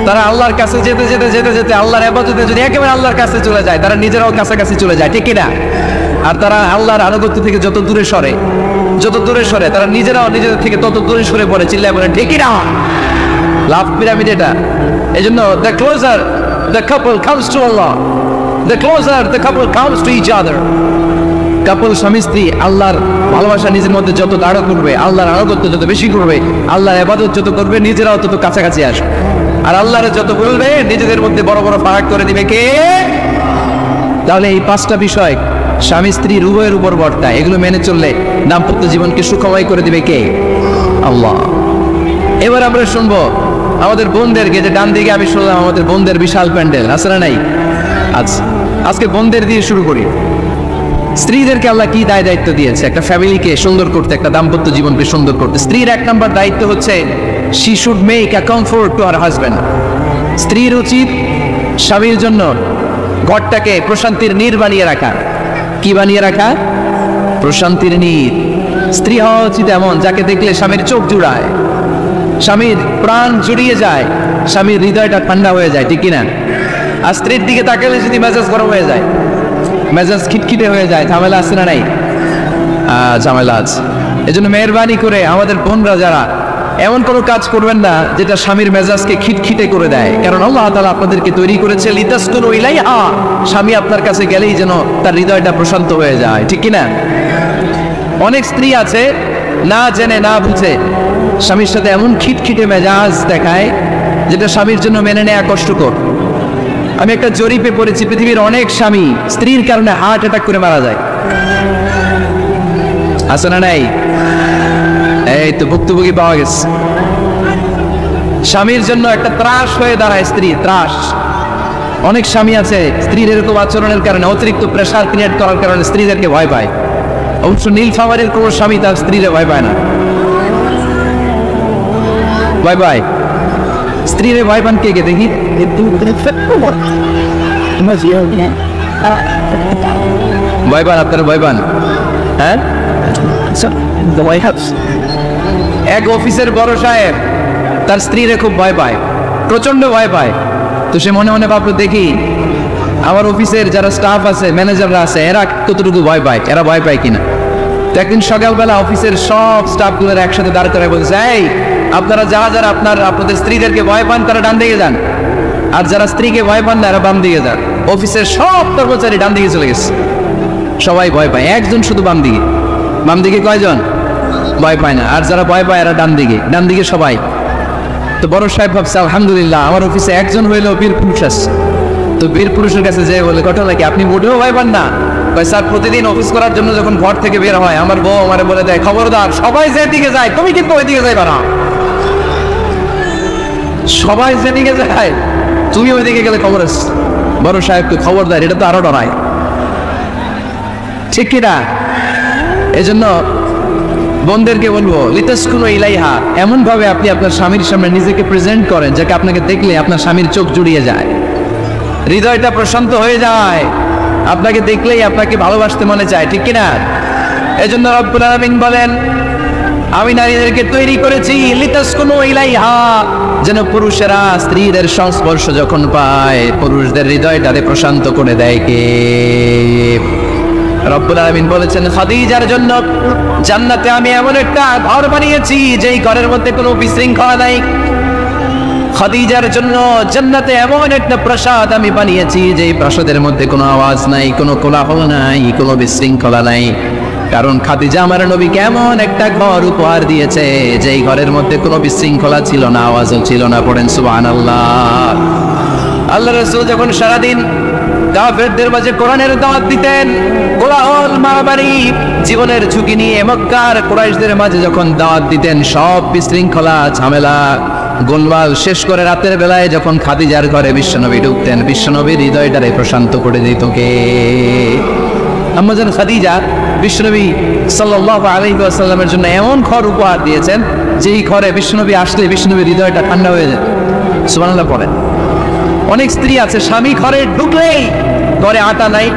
[SPEAKER 1] তারা আল্লাহর কাছে যেতে যেতে যেতে যেতে আল্লাহর ইবাদতে যদি একেবারে আল্লাহর কাছে চলে যায় তারা নিজেরাও কাছাকাছি চলে যায়, ঠিক কিনা? আর তারা আল্লাহর আনুগত্য থেকে যত দূরে সরে তারা নিজেরাও নিজেদের থেকে তত দূরে সরে পড়ে। চিল্লায় বলেন ঠিক কিনা? লাভ পিরামিড এটা। এই জন্য the closer the couple comes to Allah, the closer the couple comes to each other. কাপল স্বামী স্ত্রী আল্লাহর ভালোবাসা নিজের মধ্যে যত দাঁড় করবে, আল্লাহর আনুগত্য যত বেশি করবে, আল্লাহর ইবাদত যত করবে, নিজেরাও তত কাছাকাছি আসবে। আর আল্লাহর যত বলবে নিজেদের মধ্যে বড় বড় ফারাক করে দিবে কে? তাহলে এই 5টা বিষয় স্বামী স্ত্রীর উভয়ের উপর বর্তায়। এগুলো মেনে চললে দাম্পত্য জীবনকে সুখময় করে দিবে কে? আল্লাহ। এবার আমরা শুনবো আমাদের বোনদেরকে, যে ডান দিকে আমি শুনলাম আমাদের বোনদের বিশাল প্যান্ডেল, আছে না নাই? আজকে বোনদের দিয়ে শুরু করি। স্ত্রীদেরকে আল্লাহ কি দায়িত্ব দিয়েছে একটা ফ্যামিলিকে সুন্দর করতে, একটা দাম্পত্য জীবনকে সুন্দর করতে। স্ত্রীর 1 নম্বর দায়িত্ব হচ্ছে she should make a comfort to her husband। স্ত্রীর উচিত স্বামীর জন্য ঘরটাকে প্রশান্তির নীর বানিয়ে রাখা। কি বানিয়ে রাখা? প্রশান্তির নীর। স্ত্রী হওয়া উচিত এমন যাকে দেখলে স্বামীর চোখ জুড়ায়, স্বামীর প্রাণ জুড়িয়ে যায়, স্বামীর হৃদয়টা ঠান্ডা হয়ে যায়, ঠিক কিনা? আর স্ত্রীর দিকে তাকালে যদি মেজাজ গরম হয়ে যায়, মেজাজ খিটখিটে হয়ে যায়, ঝামেলা আছে না নাই? ঝামেলা আছে। এজন্য মেহরবানি করে আমাদের বোনরা যারা, এমন কোনো কাজ করবেন না যেটা স্বামীর মেজাজকে খিটখিটে করে দেয়, কারণ আল্লাহ তাআলা আপনাদেরকে তৈরি করেছে লিতাসকুনু ইলাইহা, স্বামী আপনার কাছে গেলেই যেন তার হৃদয়টা প্রশান্ত হয়ে যায়, ঠিক কিনা? অনেক স্ত্রী আছে না জেনে না বুঝে স্বামীর সাথে এমন খিটখিটে মেজাজ দেখায় যেটা স্বামীর জন্য মেনে নেওয়া কষ্টকর। আমি একটা জরিপে পড়েছি, পৃথিবীর অনেক স্বামী স্ত্রীর কারণে হার্ট অ্যাটাক করে মারা যায়। আছে না নাই? এই তো ভুক্তভোগী পাওয়া গেছে। স্বামীর জন্য একটা ত্রাস হয়ে দাঁড়ায় স্ত্রী, ত্রাস। অনেক স্বামী আছে স্ত্রীর এরকম আচরণের কারণে, অতিরিক্ত প্রেসার ক্রিয়েট করার কারণে স্ত্রীদেরকে ভয় পায়। অবশ্য নীলফামারীর কোনো স্বামী তার স্ত্রীরে ভয় পায় না। ভয় পায় স্ত্রীরে ভয় পান কে কে দেখি? ভয় পান আপনারা? ভয় পান? হ্যাঁ, এক অফিসের বড় সাহেব তার স্ত্রীরে খুব ভয় পায়, প্রচন্ড ভয় পায়। তো সে মনে মনে ভাবলো, দেখি আমার অফিসের যারা স্টাফ আছে, ম্যানেজাররা আছে, এরা কতটুকু ভয় পায়, এরা ভয় পায় কিনা। তো একদিন সকালবেলা অফিসের সব স্টাফগুলোর একসাথে দাঁড় করে বলছে, এই আপনারা যারা যারা আপনাদের স্ত্রীদেরকে ভয় পান তারা ডান দিকে যান, আর যারা স্ত্রীকে ভয় পান না এরা বাম দিকে যান। অফিসের সব কর্মচারী ডান দিকে চলে গেছে, সবাই ভয় পায়, একজন শুধু বাম দিকে। বাম দিকে কয়জন? ভয় পায় না। আর যারা ভয় পায় এরা ডান দিকে, ডান দিকে সবাই। তো বড় সাহেব ভাবছে, আলহামদুলিল্লাহ আমার অফিসে একজন হইলেও বীর পুরুষ আসছে। তো বীর পুরুষের কাছে যেয়ে বলে, ঘটনা কি, আপনি মোটেও ভয় পান না? স্যার, প্রতিদিন অফিস করার জন্য যখন ঘর থেকে বের হয় আমার বউ আমারে বলে দেয়, খবরদার সবাই যেদিকে যায় তুমি কিন্তু ওইদিকে যাইবা না। সবাই যেদিকে যায় তুমি ওইদিকে গেলে খবর আছে। বড় সাহেবকে খবর দেয়, এটা তো আরো ডরায়, ঠিক কিনা? এজন্য বোনদেরকে বলবো, লিতাসকুনু ইলাইহা, এমন ভাবে আপনি আপনার স্বামীর সামনে নিজেকে প্রেজেন্ট করেন যাকে আপনাকে দেখলে আপনার স্বামীর চোখ জুড়িয়ে যায়, হৃদয়টা প্রশান্ত হয়ে যায়, আপনাকে দেখলেই আপনাকে ভালোবাসতে মনে চায়, ঠিক কিনা? এজন্য রব্বুল আলামিন বলেন, আমি নারীদেরকে তৈরি করেছি লিতাসকুনু ইলাইহা, যেন পুরুষেরা স্ত্রীদের সংস্পর্শ যখন পায় পুরুষদের হৃদয়টারে প্রশান্ত করে দেয়। কে? রব্বুল আলামিন বলেছেন, খাদিজার জন্য জান্নাতে আমি এমন একটা ঘর বানিয়েছি যেই ঘরের মধ্যে কোনো বিশৃঙ্খলা নাই। খাদিজার জন্য জান্নাতে এমন একটা প্রাসাদ আমি বানিয়েছি যেই প্রাসাদের মধ্যে কোনো আওয়াজ নাই, কোনো কোলাহল নাই, কোনো বিশৃঙ্খলা নাই। কারণ খাদিজা আমার নবীকে এমন একটা ঘর উপহার দিয়েছে যেই ঘরের মধ্যে কোনো বিশৃঙ্খলা ছিল না, আওয়াজও ছিল না। পড়েন সুবহানাল্লাহ। আল্লাহ রাসূল যখন সারাদিন কাফেরদের মাঝে কোরআনের দাওয়াত দিতেন, কোলাহল মারামারি জীবনের ঝুঁকি নিয়ে মক্কার কুরাইশদের মাঝে যখন দাওয়াত দিতেন, সব বিশৃঙ্খলা ঝামেলা গোলমাল শেষ করে রাতের বেলায় যখন খাদিজার ঘরে বিশ্বনবী ঢুকতেন, বিশ্বনবীর হৃদয়টারে প্রশান্ত করে দিত কে? আম্মা জান খাদিজা বিশ্বনবী সাল্লাল্লাহু আলাইহি ওয়াসাল্লামের জন্য এমন ঘর উপহার দিয়েছেন যেই ঘরে বিশ্বনবী আসলে বিশ্বনবীর হৃদয়টা ঠান্ডা হয়ে যায়। সুবহানাল্লাহ পড়েন। অনেক স্ত্রী আছে স্বামী ঘরে ঢুকলেই ঘরে আটা নাই,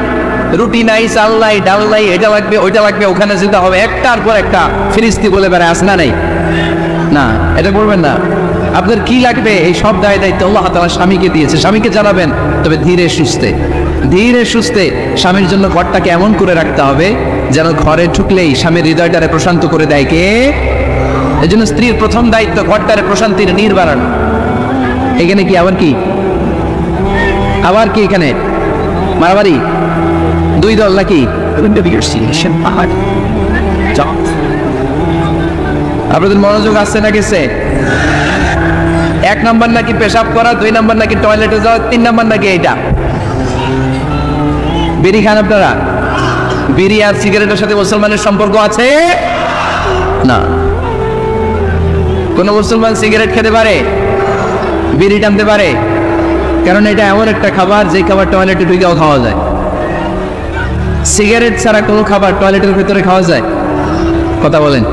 [SPEAKER 1] রুটি নাই, চাল নাই, ডাল নাই, এটা লাগবে ওইটা লাগবে, ওখানে যেতে হবে, একটার পর একটা ফিরিস্তি বলে বেড়ায়, আসে না নাই? না, এটা বলবেন না। আপনার কি লাগবে এই সব দায়িত্ব আল্লাহ তাআলা স্বামীকে দিয়েছে। স্বামীকে জানাবেন, তবে ধীরে সুস্থে, ধীরে সুস্থে স্বামীর জন্য ঘরটাকে এমন করে রাখতে হবে যেন ঘরে ঢুকলেই স্বামীর হৃদয়টারে প্রশান্ত করে দেয়। কে? এই জন্য স্ত্রীর প্রথম দায়িত্ব ঘরটারে প্রশান্তির নীর বাড়ানো। এখানে কি আবার কি আবার কি এখানে মারামারি? দুই দল নাকি? আপনাদের মনোযোগ আসছে না গেছে? 1 নাম্বার নাকি পেশাব করা, 2 নাম্বার নাকি টয়লেটে যাওয়া, 3 নাম্বার নাকি এইটা। বিড়ি খান আপনারা? বিড়ি আর সিগারেটের সাথে মুসলমানের সম্পর্ক আছে না। কোন মুসলমান সিগারেট খেতে পারে, বিড়ি টানতে পারে? কারণ এটা এমন একটা খাবার যে খাবার টয়লেটে ঢুকেও খাওয়া যায়। সিগারেট ছাড়া কোনো খাবার টয়লেটের ভেতরে খাওয়া যায়? কথা বলেন,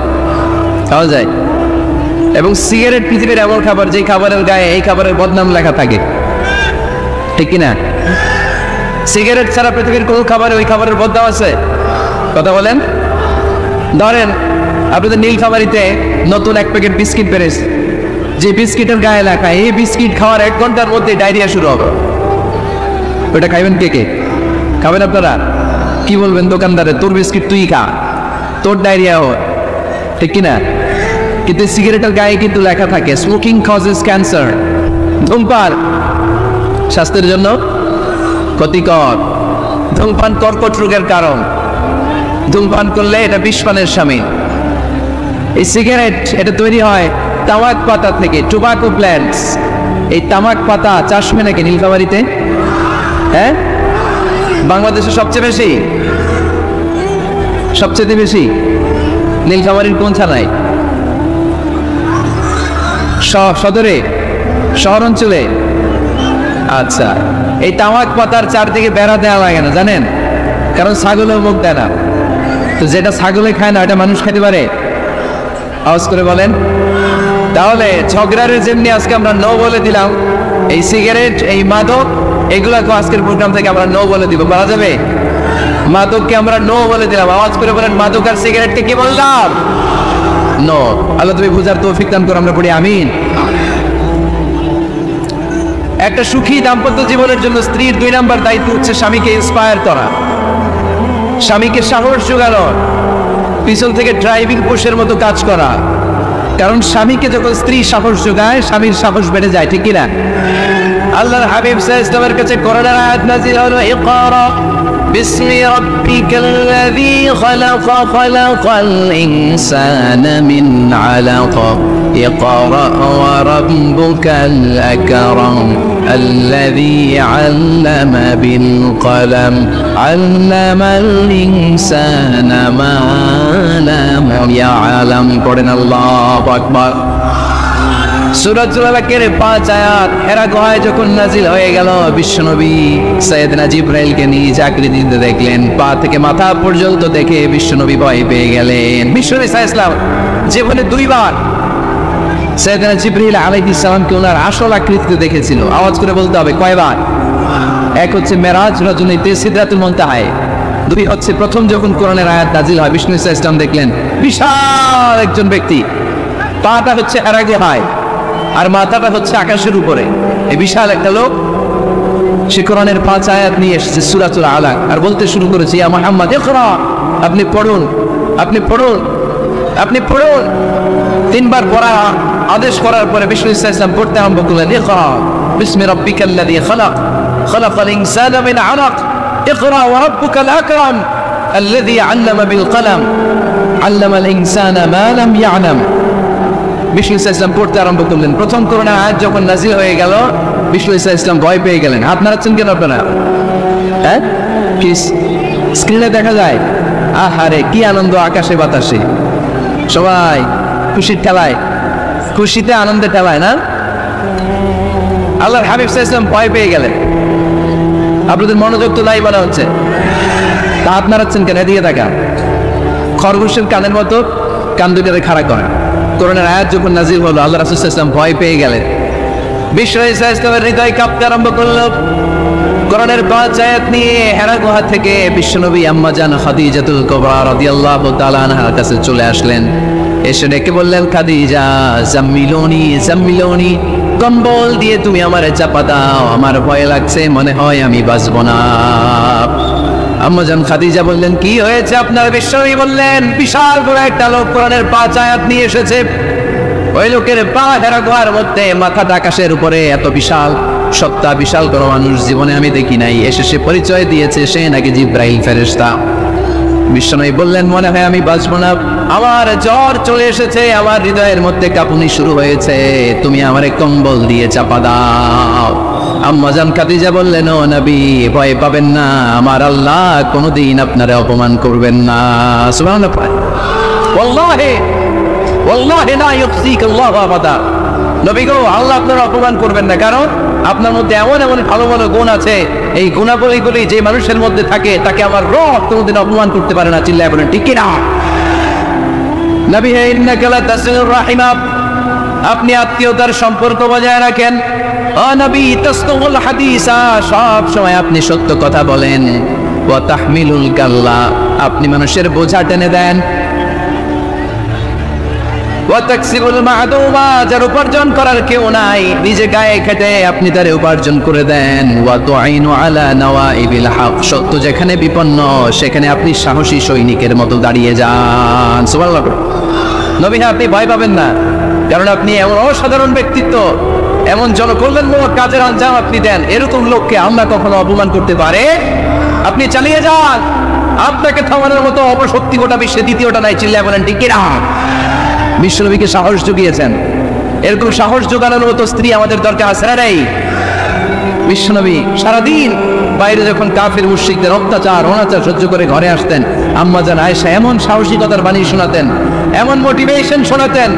[SPEAKER 1] খাওয়া যায়? এবং সিগারেট পৃথিবীর এমন খাবার যে খাবারের গায়ে এই খাবারের বদনাম লেখা থাকে, ঠিক কিনা? সিগারেট ছাড়া পৃথিবীর কোন খাবারে ওই খাবারের বদনাম আছে? কথা বলেন। ধরেন আপনাদের নীলফামারীতে নতুন এক প্যাকেট বিস্কিট বেড়েছে, যে বিস্কিটের গায়ে লেখা এই বিস্কিট খাওয়ার 1 ঘন্টার মধ্যে ডায়রিয়া শুরু হবে। ওটা খাইবেন কে কে? খাবেন আপনারা? কি বলবেন দোকানদারে, তোর বিস্কিট তুই খা, তোর ডায়রিয়া হয়, ঠিক কিনা? কিন্তু সিগারেটের গায়ে কিন্তু লেখা থাকে স্মোকিং কজেস ক্যান্সার, ধূমপান স্বাস্থ্যের জন্য ক্ষতিকর, ধূমপান কর্কট রোগের কারণ, ধূমপান করলে এটা বিষপানের শামিল। এই সিগারেট এটা তৈরি হয় তামাক পাতা থেকে, টোবাকো প্ল্যান্টস। এই তামাক পাতা চাষ হয় নাকি নীলফামারীতে? হ্যাঁ, বাংলাদেশে সবচেয়ে বেশি, সবচেয়ে বেশি নীলফামারীর কোন থানায়? সদরে, শহর অঞ্চলে? আচ্ছা, এই তামাক পাতার চারদিকে বেড়া দেওয়া লাগে না জানেন? কারণ ছাগলেও মুখ দেয় না। তো যেটা ছাগলে খায় না এটা মানুষ খেতে পারে? আওয়াজ করে বলেন। তাহলে ঝগড়ারে যেমনি আজকে আমরা নো বলে দিলাম, এই সিগারেট, এই মাদক, এগুলাকে আজকের প্রোগ্রাম থেকে আমরা নো বলে দিব। বলা যাবে? মাদককে আমরা নো বলে দিলাম। আওয়াজ করে বলেন, মাদক আর সিগারেটকে কি বললাম? নো। আল্লাহ তুমি বুঝার তৌফিক দান করো, আমরা পড়ি আমিন। একটা সুখী দাম্পত্য জীবনের জন্য স্ত্রীর 2 নাম্বার দায়িত্ব হচ্ছে স্বামীকে ইন্সপায়ার করা, স্বামীকে সাহস যোগানো, পিছন থেকে ড্রাইভিং পুশের মতো কাজ করা। কারণ স্বামীকে যখন স্ত্রী সাহস যোগায়, স্বামীর সাহস বেড়ে যায়, ঠিক কিনা? আল্লাহর হাবিব সাল্লাল্লাহু আলাইহি ওয়াসাল্লামের কাছে কোরআনের আয়াত নাযিল হলো, ইকরা বিসমি রাব্বিকাল্লাযী খালাক খালাকাল ইনসানা মিন আলাক ইকরা ওয়া রাব্বুকাল আকরাম আল্লাযী আল্লামা বিল কলম আল্লামাল ইনসানা মা লাম ইয়ালাম। পড়েন আল্লাহু আকবার। সূরাতুল আলাকের 5 আয়াত হেরা গুহায় যখন নাজিল হয়ে গেল, বিশ্বনবী সাইয়েদনা জিবরাইলকে নিজ আকৃতিতে দেখলেন, পা থেকে মাথা পর্যন্ত দেখে বিশ্বনবী ভয় পেয়ে গেলেন। বিশ্বনবী সাল্লাল্লাহু আলাইহি ওয়াসাল্লাম জীবনে 2 বার সাইয়েদনা জিবরাইল আলাইহিস সালামকে ওনার আসল আকৃতিতে দেখেছিল। আওয়াজ করে বলতে হবে কয়বার? এক হচ্ছে মেরাজ রজনীতে সিদরাতুল মুনতাহায়, 2 হচ্ছে প্রথম যখন কোরআনের আয়াত নাজিল হয়, বিষ্ণু সাল্লাল্লাহু আলাইহি ওয়াসাল্লাম দেখলেন বিশাল একজন ব্যক্তি, পাটা হচ্ছে হেরা গুহায় আর মাথাটা হচ্ছে আকাশের উপরে, এই বিশাল একটা লোক। সে কোরআনের 5 আয়াত নিয়ে এসেছে সূরাতুল আলাক, আর বলতে শুরু করেছে, ইয়া মুহাম্মদ ইকরা, আপনি পড়ুন, আপনি পড়ুন, আপনি পড়ুন। 3 বার পড়া আদেশ করার পরে বিষ্ণু সাল্লাল্লাহু আলাইহি ওয়াসাল্লাম পড়তে আরম্ভ করলেন, ইকরা বিসমি রাব্বিকাল্লাযী খালাক খালাকাল ইনসানা মিন আলাক ইকরা ওয়া রাব্বুকাল আকরাম আল্লাযী আল্লামা বিল কলম আল্লামাল ইনসানা মা লাম ইয়ালাম। বিষ্ণু সাল্লাল্লাহু আলাইহি ওয়াসাল্লাম পড়তে আরম্ভ করলেন। প্রথম কোরআনের আয়াত যখন নাজিল হয়ে গেল, বিষ্ণু সাল্লাল্লাহু আলাইহি ওয়াসাল্লাম ভয় পেয়ে গেলেন। হাত নাড়াচ্ছেন কেন আপনারা? হ্যাঁ, কি স্ক্রিনে দেখা যায়? আহারে কি আনন্দ আকাশে বাতাসে, সবাই খুশির ঠেলায়, খুশিতে আনন্দে ঠেলায় না? আল্লাহর হাবিব সাল্লাল্লাহু আলাইহি ওয়াসাল্লাম ভয় পেয়ে গেলেন। আপনাদের মনোযোগ তো নাই মনে হচ্ছে, তা হাত নাড়াচ্ছেন কেন? এদিকে তাকা। খরগোশের কানের মতো কান দুটারে খাড়া করা। কোরআনের আয়াত যখন নাজিল হলো, আল্লাহ রাসূল সাল্লাল্লাহু আলাইহি ওয়াসাল্লাম ভয় পেয়ে গেলেন। বিষ্ণু সাল্লাল্লাহু আলাইহি ওয়াসাল্লামের হৃদয় কাঁপতে আরম্ভ করল। কোরআনের 5 আয়াত নিয়ে হেরা গুহা থেকে বিশ্বনবী আম্মা জান খাদিজাতুল কুবরা রাদিয়াল্লাহু তাআলা আনহার কাছে চলে আসলেন। এসে ডেকে বললেন, খাদিজা জাম্মিলুনি জাম্মিলুনি, কম্বল দিয়ে তুমি আমারে চাপা দাও, আমার ভয় লাগছে, মনে হয় আমি বাঁচব না। আম্মা জান খাদিজা বললেন, কি হয়েছে আপনার? বিশ্বনবী বললেন, বিশাল বড় একটা লোক কোরআনের 5 আয়াত নিয়ে এসেছে। ওই লোকের পা হেরা গুহার মধ্যে, মাথাটা আকাশের উপরে, এত বিশাল সত্তা, বিশাল কোনো মানুষ জীবনে আমি দেখি নাই। এসে সে পরিচয় দিয়েছে সে নাকি জিবরাইল ফেরেশতা। বিশ্বনবী বললেন, মনে হয় আমি বাঁচব না, আমার জ্বর চলে এসেছে, আমার হৃদয়ের মধ্যে কাঁপুনি শুরু হয়েছে, তুমি আমারে কম্বল দিয়ে চাপা দাও। আম্মা জান খাদিজা বললেন, ও নবী ভয় পাবেন না, আমার আল্লাহ কোনোদিন আপনারে অপমান করবেন না। সুবহানাল্লাহ। ওয়াল্লাহি ওয়াল্লাহি লা ইউখজিকা আল্লাহু আবাদা। নবী গো, আল্লাহ আপনার অপমান করবেন না, কারণ আপনার মধ্যে এমন এমন ভালো ভালো গুণ আছে, এই গুণাবলীগুলি যে মানুষের মধ্যে থাকে তাকে আমার রব কোনোদিন অপমান করতে পারে না। চিল্লায় বলেন ঠিক কিনা? নবী হে, ইন্নাকা লা তাসিলুর রাহিমা, আপনি আত্মীয়তার সম্পর্ক বজায় রাখেন। ও নবী, তাসদুকুল হাদিসা, সব সময় আপনি সত্য কথা বলেন। ওয়া তাহমিলুল কাল্লা, আপনি মানুষের বোঝা টেনে দেন। ওয়া তাকসিবুল মা'দুমা, যার উপার্জন করার কেউ নাই, নিজে গায়ে খেটে আপনি তারে উপার্জন করে দেন। ওয়া তুঈনু আলা নাওয়াইবিল হক, সত্য যেখানে বিপন্ন সেখানে আপনি সাহসী সৈনিকের মতো দাঁড়িয়ে যান। সুবহানাল্লাহ। নবী হ্যাঁ, আপনি ভয় পাবেন না, কারণ আপনি এমন অসাধারণ ব্যক্তিত্ব, এমন জনকল্যাণমূলক কাজের আঞ্জাম আপনি দেন, এরকম লোককে আমরা কখনো অপমান করতে পারে? আপনি চালিয়ে যান, আপনাকে থামানোর মতো অপশক্তি গোটা বিশ্বে দ্বিতীয়টা নাই। চিল্লায় বলেন ঠিক কিনা? বিশ্বনবীকে সাহস জুগিয়েছেন, এরকম সাহস জোগানোর মতো স্ত্রী আমাদের দরকার আছে না নেই? বিশ্বনবী সারাদিন বাইরে যখন কাফির মুশরিকদের অত্যাচার অনাচার সহ্য করে ঘরে আসতেন, আম্মা জান আয়েশা এমন সাহসিকতার বাণী শোনাতেন, এমন মোটিভেশন শোনাতেন,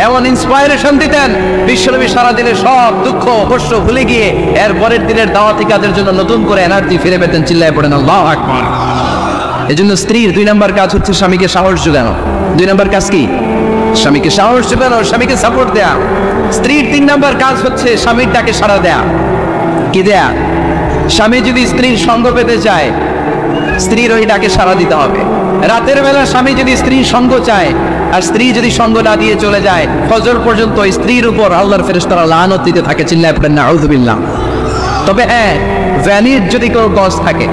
[SPEAKER 1] এমন ইন্সপায়ারেশন দিতেন, বিশ্বনবী সারাদিনের সব দুঃখ কষ্ট ভুলে গিয়ে এর পরের দিনের দাওয়াতি কাজের জন্য নতুন করে এনার্জি ফিরে পেতেন। চিল্লায় পড়েন আল্লাহু আকবার। এজন্য স্ত্রীর 2 নম্বর কাজ হচ্ছে স্বামীকে সাহস জোগানো। 2 নম্বর কাজ কি? স্বামীকে সাহস জোগানো, স্বামীকে সাপোর্ট দেয়া। স্ত্রীর 3 নম্বর কাজ হচ্ছে স্বামীর ডাকে সাড়া দেয়া। কি দেয়া? স্বামী যদি স্ত্রীর সঙ্গ পেতে চায়, স্ত্রীর ওই ডাকে সাড়া দিতে হবে। রাতের বেলা স্বামী যদি স্ত্রীর সঙ্গ চায় আর স্ত্রী যদি সঙ্গ না দিয়ে চলে যায়, ফজর পর্যন্ত স্ত্রীর উপর আল্লাহর ফেরেশতারা লানত দিতে থাকে। চিল্লায় পড়েন নাউযুবিল্লাহ। তবে হ্যাঁ, ভ্যালিড যদি কোনো কজ থাকে,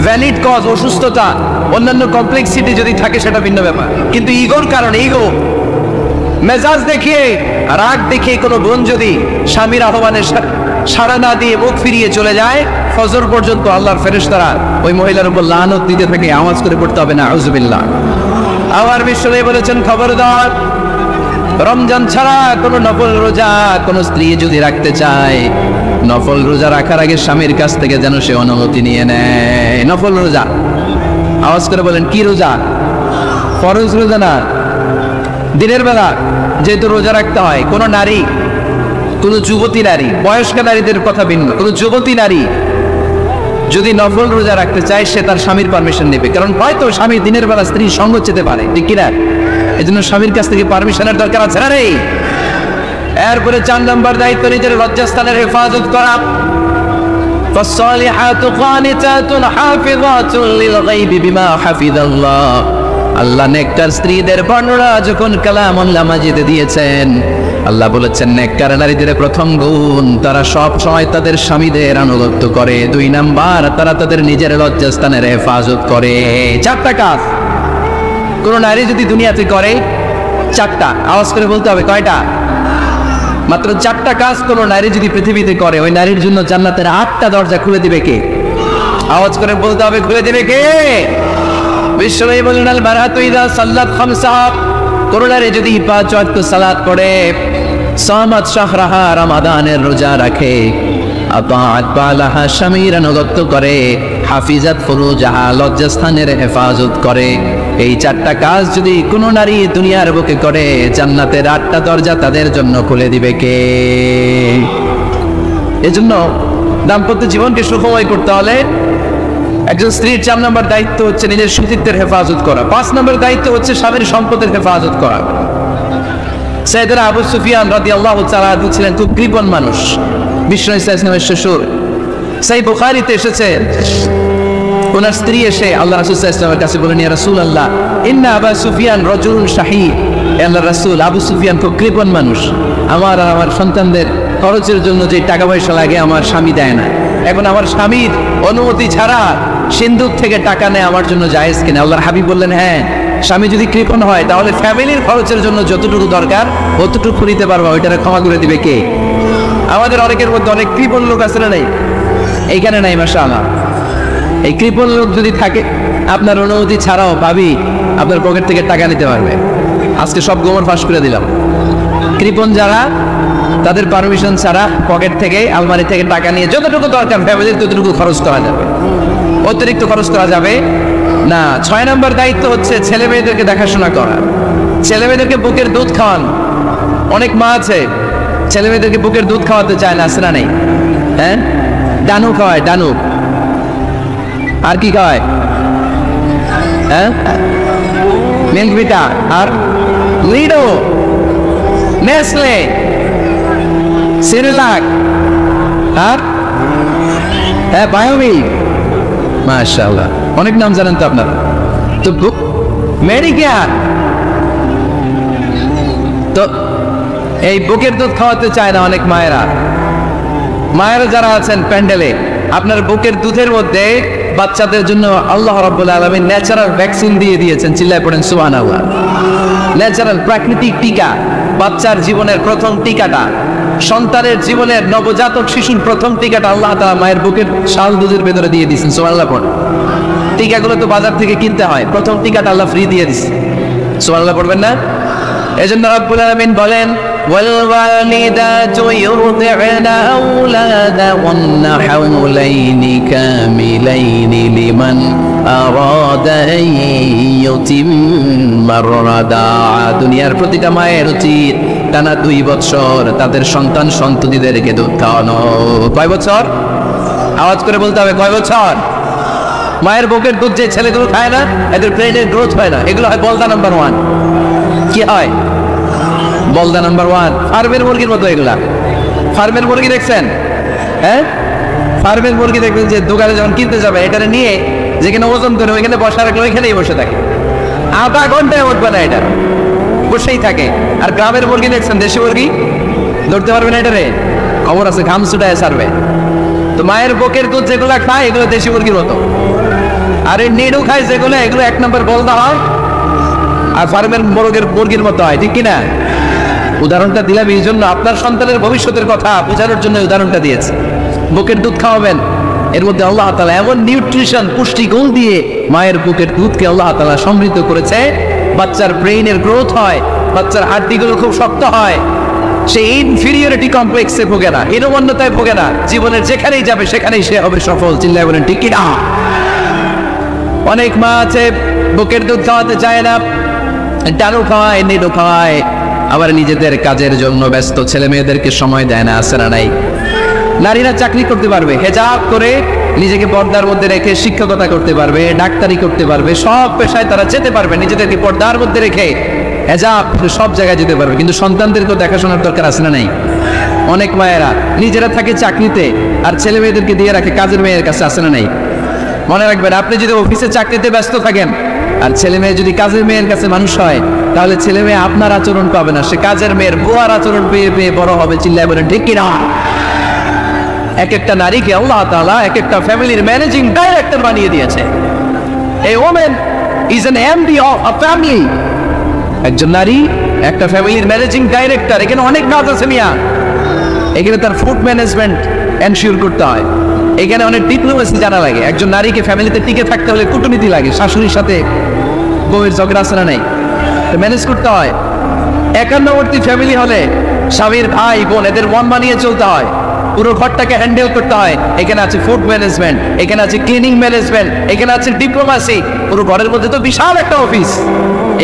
[SPEAKER 1] ভ্যালিড কজ, অসুস্থতা, অন্যান্য কমপ্লেক্সিটি যদি থাকে সেটা ভিন্ন ব্যাপার, কিন্তু ইগোর কারণে, ইগো, মেজাজ দেখিয়ে, রাগ দেখিয়ে কোনো বোন যদি স্বামীর আহ্বানে সাড়া না দিয়ে মুখ ফিরিয়ে চলে যায়, ফজর পর্যন্ত আল্লাহর ফেরেশতারা ওই মহিলার উপর লানত দিতে থাকে। আওয়াজ করে পড়তে হবে না আউযুবিল্লাহ। আবার বিশ্বনবী বলেছেন, খবরদার, রমজান ছাড়া কোনো নফল রোজা কোনো স্ত্রী যদি রাখতে চায়, নফল রোজা রাখার আগে স্বামীর কাছ থেকে যেন সে অনুমতি নিয়ে নেয়। নফল রোজা, আওয়াজ করে বলেন কি রোজা? ফরজ রোজা না। দিনের বেলা যেহেতু রোজা রাখতে হয়, কোনো নারী, কোনো যুবতী নারী, বয়স্ক নারীদের কথা ভিন্ন, কোনো যুবতী নারী যদি নফল রোজা রাখতে চায়, সে তার স্বামীর পারমিশন নেবে, কারণ হয়তো স্বামী দিনের বেলা স্ত্রীর সঙ্গ চেতে পারে, ঠিক কিনা? এই জন্য স্বামীর কাছ থেকে পারমিশনের দরকার আছে না নেই? এরপরে 4 নম্বর দায়িত্ব নিজের লজ্জাস্থানের হেফাজত করা। فالصالحات قانتات حافظات للغيب بما حفظ الله। আল্লাহ নেককার স্ত্রীদের বর্ণনা যখন কালামুল্লাহ মাজিদে দিয়েছেন, আল্লাহ বলেছেন নেককার নারীদের প্রথম গুণ, তারা সব সময় তাদের স্বামীদের আনুগত্য করে। 2 নাম্বার, তারা তাদের নিজের লজ্জাস্থানের হেফাজত করে। 4টা কাজ কোন নারী যদি দুনিয়াতে করে, 4টা, আওয়াজ করে বলতে হবে কয়টা? মাত্র 4টা কাজ কোন নারী যদি পৃথিবীতে করে, ওই নারীর জন্য জান্নাতের 8টা দরজা খুলে দিবে কে? আওয়াজ করে বলতে হবে, খুলে দিবে কে? বিশ্বনবী বলেন, আল মারআতু ইযা সাল্লাত খামসাহা, কোন নারী যদি 5 ওয়াক্ত সালাত পড়ে, সামাত শাহরাহা, রমাদানের রোজা রাখে, আতাআত বালাহা, স্বামীর আনুগত্য করে, হাফিজাত ফুরুজাহা, লজ্জাস্থানের হেফাজত করে, এই 4টা কাজ যদি কোন নারী দুনিয়ার বুকে করে, জান্নাতের 8টা দরজা তাদের জন্য খুলে দিবে কে? এজন্য দাম্পত্য জীবনকে সুখময় করতে হলে একজন স্ত্রীর 4 নম্বর দায়িত্ব হচ্ছে নিজের সতীত্বের হেফাজত করা। 5 নম্বর দায়িত্ব হচ্ছে স্বামীর সম্পদের হেফাজত করা। সাইয়েদনা আবু সুফিয়ান রাদিয়াল্লাহু তাআলা আনহু ছিলেন খুব কৃপণ মানুষ, বিশ্বনবী সাল্লাল্লাহু আলাইহি ওয়াসাল্লামের শ্বশুর। সহিহ বুখারীতে এসেছে, ওনার স্ত্রী এসে আল্লাহ রাসূল সাল্লাল্লাহু আলাইহি ওয়াসাল্লামের কাছে বলেন, ইয়া রাসূলুল্লাহ, ইন্না আবা সুফিয়ান রাজুলুন শাহী। আল্লাহর রাসূল, আবু সুফিয়ান খুব কৃপণ মানুষ, আমার আর আমার সন্তানদের খরচের জন্য যে টাকা পয়সা লাগে আমার স্বামী দেয় না। এখন আমার স্বামীর অনুমতি ছাড়া সিন্ধুক থেকে টাকা নেয় আমার জন্য জায়েজ কিনা? আল্লাহর হাবিব বললেন, হ্যাঁ, স্বামী যদি কৃপণ হয় তাহলে ফ্যামিলির খরচের জন্য যতটুকু দরকার অতটুকু নিতে পারবা, ওইটারে ক্ষমা করে দিবে কে? আমাদের অনেকের মধ্যে অনেক কৃপণ লোক আছে না নাই? এইখানে নাই মাশাআল্লাহ। এই কৃপণ লোক যদি থাকে, আপনার অনুমতি ছাড়াও ভাবি আপনার পকেট থেকে টাকা নিতে পারবে। আজকে সব গোমর ফাঁস করে দিলাম। কৃপণ যারা, তাদের পারমিশন ছাড়া পকেট থেকে, আলমারি থেকে টাকা নিয়ে যতটুকু দরকার ফ্যামিলির ততটুকু খরচ করা যাবে, অতিরিক্ত খরচ করা যাবে না। 6 নম্বর দায়িত্ব হচ্ছে ছেলে মেয়েদেরকে দেখাশোনা করা, ছেলে মেয়েদেরকে বুকের দুধ খাওয়ান। অনেক মা আছে ছেলে মেয়েদেরকে বুকের দুধ খাওয়াতে চায় না, আছে না নাই? হ্যাঁ, ডানু খাওয়ায়, ডানু। আর কি খাওয়ায়? হ্যাঁ, মিল্ক ভিটা, আর লিডো, নেসলে, সিরিলাক, আর হ্যাঁ বায়োমিক। মাশাআল্লাহ, অনেক নাম জানেন তো আপনারা। তো মেডিকেয়ার, তো এই বুকের দুধ খাওয়াতে চায় না অনেক মায়েরা। মায়েরা যারা আছেন প্যান্ডেলে, আপনার বুকের দুধের মধ্যে বাচ্চাদের জন্য আল্লাহ রাব্বুল আলামিন ন্যাচারাল ভ্যাকসিন দিয়ে দিয়েছেন। চিল্লায় পড়েন সুবহানাল্লাহ। ন্যাচারাল, প্রাকৃতিক টিকা, বাচ্চার জীবনের প্রথম টিকাটা, সন্তানের জীবনের নবজাতক শিশুর প্রথম টিকাটা আল্লাহ তাআলা মায়ের বুকের শাল দুধের ভেতরে দিয়ে দিয়েছেন। সুবহানাল্লাহ পড়েন। টিকাগুলো তো বাজার থেকে কিনতে হয়, প্রথম টিকাটা আল্লাহ ফ্রি দিয়ে দিয়েছে। সুবহানাল্লাহ পড়বেন না? এজন্য রাব্বুল আলামিন বলেন, والوالدات يرضعن أولادهن حولين كاملين لمن أراد أن يتم الرضاعة। দুনিয়ার প্রতিটা মায়ের উচিত টানা 2 বছর তাদের সন্তান সন্ততিদেরকে দুধ খাওয়ানো। কয় বছর? আওয়াজ করে বলতে হবে, কয় বছর? মায়ের বুকের দুধ যে ছেলেগুলো খায় না, এদের ব্রেনের গ্রোথ হয় না। এগুলো হয় বলদা নাম্বার 1। কি হয়? বলদা নাম্বার 1। ফার্মের মুরগির মতো এগুলা। ফার্মের মুরগি দেখছেন? হ্যাঁ, ফার্মের মুরগি দেখবেন যে দোকানে যখন কিনতে যাবে, এটারে নিয়ে যেখানে ওজন করে ওইখানে বসা রাখলে ওইখানেই বসে থাকে, আধা ঘন্টায় উঠবে না, এটা বসেই থাকে। আর গ্রামের মুরগি দেখছেন, দেশি মুরগি, ধরতে পারবে না এটারে, খবর আছে, ঘাম ছুটায় ছাড়বে। তো মায়ের বুকের দুধ যেগুলা খায় এগুলো দেশি মুরগির মতো। আর এই নিডু খায় যেগুলো, এগুলো 1 নম্বর বলদা হয়, আর ফার্মের মুরগির মতো হয়। ঠিক কিনা? উদাহরণটা দিলাম এই জন্য, আপনার সন্তানের ভবিষ্যতের কথা বোঝানোর জন্য উদাহরণটা দিয়েছে। বুকের দুধ খাওয়াবেন, এর মধ্যে আল্লাহ তাআলা এমন নিউট্রিশন, পুষ্টিগুণ দিয়ে মায়ের বুকের দুধকে আল্লাহ তাআলা সমৃদ্ধ করেছে। বাচ্চার ব্রেইনের গ্রোথ হয়, বাচ্চার হাড্ডিগুলো খুব শক্ত হয়, সে ইনফিরিয়রিটি কমপ্লেক্সে ভোগে না, হীনমন্যতায় ভোগে না, জীবনের যেখানেই যাবে সেখানেই সে হবে সফল। চিল্লায় বলেন ঠিক কিনা? অনেক মা আছে বুকের দুধ খাওয়াতে চায় না, ডানু খাওয়ায়, নিডো খাওয়ায়, আবার নিজেদের কাজের জন্য ব্যস্ত, ছেলে মেয়েদেরকে সময় দেয় না, আছে না নাই? নারীরা চাকরি করতে পারবে, হেজাব করে নিজেকে পর্দার মধ্যে রেখে শিক্ষকতা করতে পারবে, ডাক্তারি করতে পারবে, সব পেশায় তারা যেতে পারবে, নিজেদেরকে পর্দার মধ্যে রেখে হেজাব সব জায়গায় যেতে পারবে। কিন্তু সন্তানদেরকেও দেখাশোনার দরকার, আছে না নাই? অনেক মায়েরা নিজেরা থাকে চাকরিতে আর ছেলে মেয়েদেরকে দিয়ে রাখে কাজের মেয়ের কাছে, আছে না নাই? মনে রাখবেন, আপনি যদি অফিসে চাকরিতে ব্যস্ত থাকেন আর ছেলে মেয়ে যদি কাজের মেয়ের কাছে মানুষ হয়, তাহলে ছেলে মেয়ে আপনার আচরণ পাবে না, সে কাজের মেয়ের বুয়ার আচরণ পেয়ে পেয়ে বড় হবে। চিল্লায় বলেন ঠিক কিনা? এক একটা নারীকে আল্লাহ তাআলা এক একটা ফ্যামিলির ম্যানেজিং ডাইরেক্টর বানিয়ে দিয়েছে। এই women is an MD of a family. একজন নারী একটা ফ্যামিলির ম্যানেজিং ডাইরেক্টর। এখানে অনেক কাজ আছে মিয়া। এখানে তার ফুড ম্যানেজমেন্ট এনশিওর করতে হয়, এখানে অনেক ডিপ্লোমেসি জানা লাগে। একজন নারীকে ফ্যামিলিতে টিকে থাকতে হলে কূটনীতি লাগে, শাশুড়ির সাথে বউয়ের ঝগড়া আছে না নাই, ম্যানেজ করতে হয়। একান্নবর্তী ফ্যামিলি হলে স্বামীর ভাই বোন এদের মন মানিয়ে চলতে হয়, পুরো ঘরটাকে হ্যান্ডেল করতে হয়। এখানে আছে ফুড ম্যানেজমেন্ট, এখানে আছে ক্লিনিং ম্যানেজমেন্ট, এখানে আছে ডিপ্লোমেসি। পুরো ঘরের মধ্যে তো বিশাল একটা অফিস।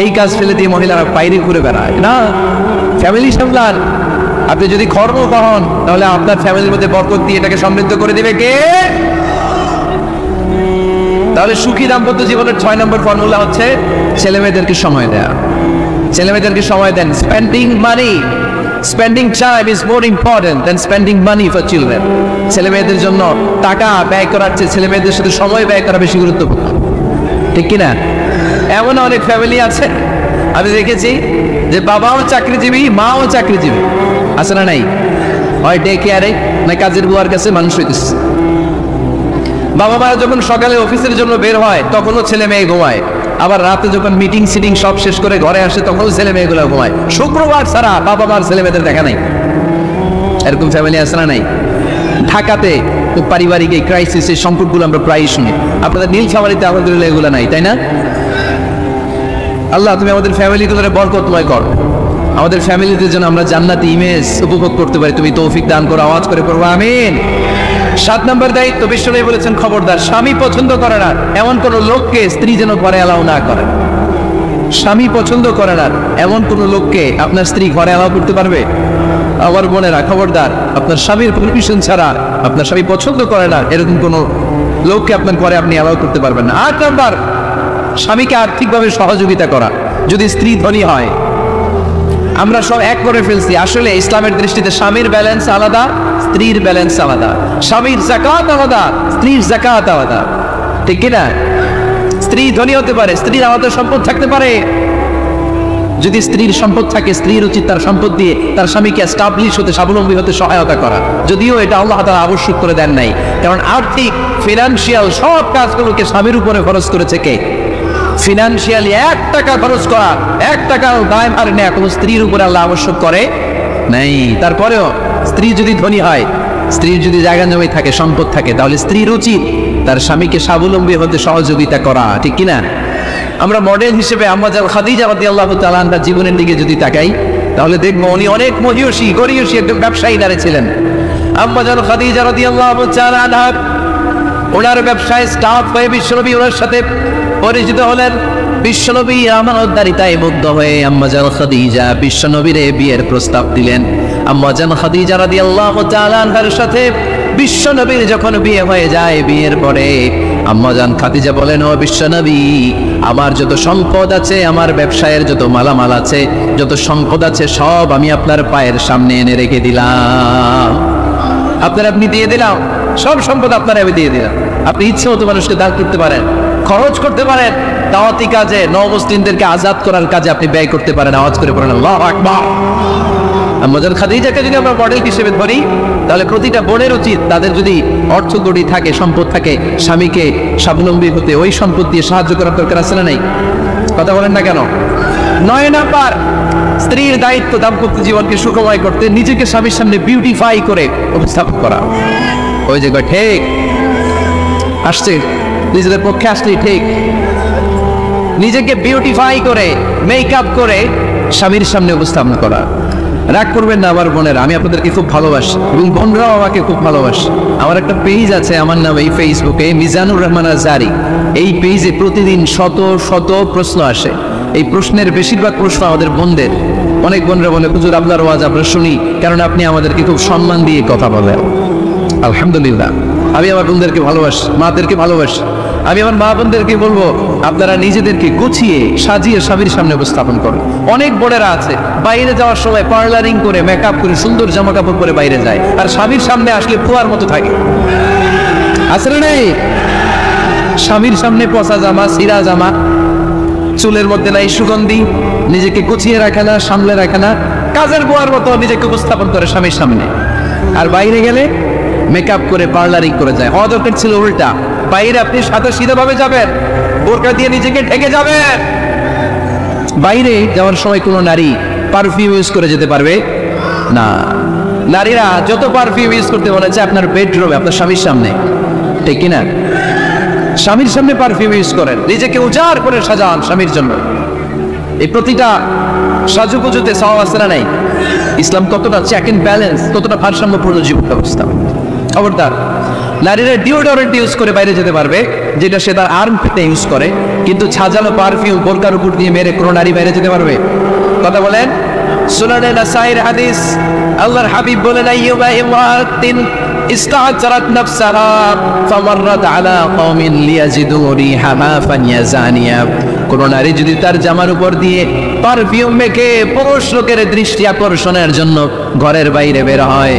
[SPEAKER 1] এই কাজ ফেলে দিয়ে মহিলারা বাইরে ঘুরে বেড়ায় না, ফ্যামিলি সামলান। আপনি যদি কর্মঠ হন তাহলে আপনার ফ্যামিলির মধ্যে বরকত দিয়ে এটাকে সমৃদ্ধ করে দিবে কে? তাহলে সুখী দাম্পত্য জীবনের 6 নম্বর ফর্মুলা হচ্ছে ছেলে মেয়েদেরকে সময় দেয়া। ছেলে মেয়েদেরকে সময় দেন। Spending money, spending time is more important than spending money for children. ছেলে মেয়েদের জন্য টাকা ব্যয় করার চেয়ে ছেলে মেয়েদের সাথে সময় ব্যয় করা বেশি গুরুত্বপূর্ণ। ঠিক কিনা? এমন অনেক ফ্যামিলি আছে আমি দেখেছি যে বাবাও চাকরিজীবী, মাও চাকরিজীবী, আছে না নাই? হয় ডে কেয়ারে না কাজের বুয়ার কাছে মানুষ হইতেছে। বাবা মারা যখন সকালে অফিসের জন্য বের হয় তখনও ছেলে মেয়ে ঘুমায়, আবার রাতে যখন মিটিং সিটিং সব শেষ করে ঘরে আসে তখনও ছেলে মেয়েগুলো ঘুমায়। শুক্রবার ছাড়া বাবা মার ছেলে মেয়েদের দেখা নাই। এরকম ফ্যামিলি আছে না নাই? ঢাকাতে পারিবারিক এই ক্রাইসিস, এই সংকটগুলো আমরা প্রায়ই শুনি। আপনাদের নীলফামারীতে আলহামদুলিল্লাহ এগুলো নাই, তাই না? আল্লাহ তুমি আমাদের ফ্যামিলিগুলোরে বরকতময় কর, আমাদের ফ্যামিলিদের জন্য আমরা জান্নাতি ইমেজ উপভোগ করতে পারি, তুমি তৌফিক দান করো। আওয়াজ করে পড়বো আমিন। 7 নম্বর দায়িত্ব, বিশ্বনবী বলেছেন খবরদার, স্বামী পছন্দ করে না এমন কোন লোককে স্ত্রী যেন ঘরে অ্যালাউ না করে। স্বামী পছন্দ করে না এমন কোন লোককে আপনার স্ত্রী ঘরে অ্যালাউ করতে পারবে? আমার বোনেরা খবরদার, আপনার স্বামীর পারমিশন ছাড়া, আপনার স্বামী পছন্দ করে না এরকম কোনো লোককে আপনার ঘরে আপনি অ্যালাউ করতে পারবেন না। 8 নাম্বার, স্বামীকে আর্থিকভাবে সহযোগিতা করা। যদি স্ত্রী ধনী হয়, আমরা সব এক করে ফেলছি, আসলে ইসলামের দৃষ্টিতে স্বামীর ব্যালেন্স আলাদা, স্ত্রীর ব্যালেন্স আলাদা। স্বামীর যাকাত আলাদা, স্ত্রীর যাকাত আলাদা, ঠিক কিনা? স্ত্রী ধনী হতে পারে, স্ত্রীর আলাদা সম্পদ থাকতে পারে। যদি স্ত্রীর সম্পদ থাকে, স্ত্রীর উচিত তার সম্পদ দিয়ে তার স্বামীকে এস্টাবলিশ হতে, স্বাবলম্বী হতে সহায়তা করা। যদিও এটা আল্লাহ তাআলা আবশ্যক করে দেন নাই, কারণ আর্থিক ফিনান্সিয়াল সব কাজগুলোকে স্বামীর উপরে খরচ করেছে কে? ফিনান্সিয়ালি 1 টাকা খরচ করা, 1 টাকাও দায় ভার নেয়া কোনো স্ত্রীর উপরে আল্লাহ আবশ্যক করে নাই। তারপরেও স্ত্রী যদি ধনী হয়, স্ত্রীর যদি জায়গা জমি থাকে, সম্পদ থাকে, তাহলে স্ত্রীর উচিত তার স্বামীকে স্বাবলম্বী হতে সহযোগিতা করা, ঠিক কিনা? আমরা মডেল হিসেবে আম্মা জান খাদিজা রাদিয়াল্লাহু তাআলা আনহার জীবনের দিকে যদি তাকাই, তাহলে দেখবো উনি অনেক মহিয়সী গরিয়সী একজন ব্যবসায়ী দাঁড়িয়েছিলেন। আম্মা জান খাদিজা রাদিয়াল্লাহু তাআলা আনহা ওনার ব্যবসায় স্টাফ হয়ে বিশ্বনবী ওনার সাথে পরিচিত হলেন। বিশ্বনবী আমানতদারিতায় মুগ্ধ হয়ে আম্মা জান খাদিজা বিশ্বনবীরে বিয়ের প্রস্তাব দিলেন। আম্মা জান খাদিজা রাদিয়াল্লাহু তাআলা আনহার সাথে বিশ্বনবীর যখন বিয়ে হয়ে যায়, বিয়ের পরে আম্মা জান খাদিজা বলেন, ও বিশ্বনবী, আমার যত সম্পদ আছে, আমার ব্যবসায়ের যত মালামাল আছে, যত সম্পদ আছে, সব আমি আপনার পায়ের সামনে এনে রেখে দিলাম। আপনি দিয়ে দিলাম, সব সম্পদ আপনার আমি দিয়ে দিলাম। আপনি ইচ্ছে মতো মানুষকে দান করতে পারেন, খরচ করতে পারেন, দাওয়াতি কাজে, নবমুসলিমদেরকে আজাদ করার কাজে আপনি ব্যয় করতে পারেন। আওয়াজ করে পড়েন আল্লাহু আকবার। আম্মা জান খাদিজাকে যদি আমরা মডেল হিসেবে ধরি, তাহলে প্রতিটা বোনের উচিত তাদের যদি অর্থ গড়ি থাকে, সম্পদ থাকে, স্বামীকে স্বাবলম্বী হতে ওই সম্পদ দিয়ে সাহায্য করার দরকার আছে না নাই? কথা বলেন না কেন? 9 নাম্বার, স্ত্রীর দায়িত্ব দাম্পত্য জীবনকে সুখময় করতে নিজেকে স্বামীর সামনে বিউটিফাই করে উপস্থাপন করা। ওই যে ঠিক আসছে, নিজেদের পক্ষে আসলে ঠিক নিজেকে বিউটিফাই করে, মেকআপ করে স্বামীর সামনে উপস্থাপন করা। রাগ করবেন না আমার বোনেরা, আমি আপনাদেরকে খুব ভালোবাসি এবং বোনরাও আমাকে খুব ভালোবাসে। আমার একটা পেজ আছে আমার নামে এই ফেসবুকে, মিজানুর রহমান আজহারী। এই পেজে প্রতিদিন শত শত প্রশ্ন আসে। এই প্রশ্নের বেশিরভাগ প্রশ্ন আমাদের বোনদের। অনেক বোনরা বলে, হুজুর আপনার ওয়াজ আমরা শুনি, কারণ আপনি আমাদেরকে খুব সম্মান দিয়ে কথা বলেন। আলহামদুলিল্লাহ, আমি আমার বোনদেরকে ভালোবাসি, মাদেরকে ভালোবাসি। আমি আমার মা বোনদেরকে বলবো, আপনারা নিজেদেরকে গুছিয়ে সাজিয়ে স্বামীর সামনে উপস্থাপন করেন। অনেক বোনেরা আছে বাইরে যাওয়ার সময় পার্লারিং করে, মেকআপ করে, সুন্দর জামা কাপড় পরে বাইরে যায়, আর স্বামীর সামনে আসলে ফুয়ার মতো থাকে। আসলে নেই, স্বামীর সামনে পচা জামা, ছিঁড়া জামা, চুলের মধ্যে নাই সুগন্ধি, নিজেকে গুছিয়ে রাখে না, সামলে রাখে না, কাজের বুয়ার মতো নিজেকে উপস্থাপন করে স্বামীর সামনে। আর বাইরে গেলে মেকআপ করে, পার্লারিং করে যায়। হওয়া দরকার ছিল উল্টা, বাইরে আপনি সাদা সিধা ভাবে যাবেন, বোরকা দিয়ে নিজেকে ঢেকে যাবেন। বাইরে যাওয়ার সময় কোনো নারী পারফিউম ইউজ করে যেতে পারবে না। নারীরা যত পারফিউম ইউজ করতে বলেছে আপনার বেডরুমে, আপনার স্বামীর সামনে, ঠিক কিনা? স্বামীর সামনে পারফিউম ইউজ করেন, নিজেকে উজাড় করে সাজান স্বামীর জন্য। এই প্রতিটা সাজুগুজুতে সওয়াব আছে না নাই? ইসলাম কতটা চেক এন্ড ব্যালেন্স, কতটা ভারসাম্যপূর্ণ জীবন ব্যবস্থা। খবরদার, নারীরা ডিওডোরেন্ট ইউজ করে বাইরে যেতে পারবে, যেটা সে তার আর্ম পেতে ইউজ করে, কিন্তু ছাজানো পারফিউম বোরকার উপর দিয়ে মেরে কোনো নারী বাইরে যেতে পারবে? কথা বলেন। সুনানে নাসাইর হাদিস, আল্লাহর হাবিব বলেন, আইয়ুবা ইমরাতিন ইস্তা'জারাত নাফসাহা ফামাররাত আলা কওমিন লিয়াজিদু রিহাহা ফানিয়াজানিয়া। কোন নারী যদি তার জামার উপর দিয়ে পারফিউম মেখে পুরুষ লোকের দৃষ্টি আকর্ষণের জন্য ঘরের বাইরে বের হয়,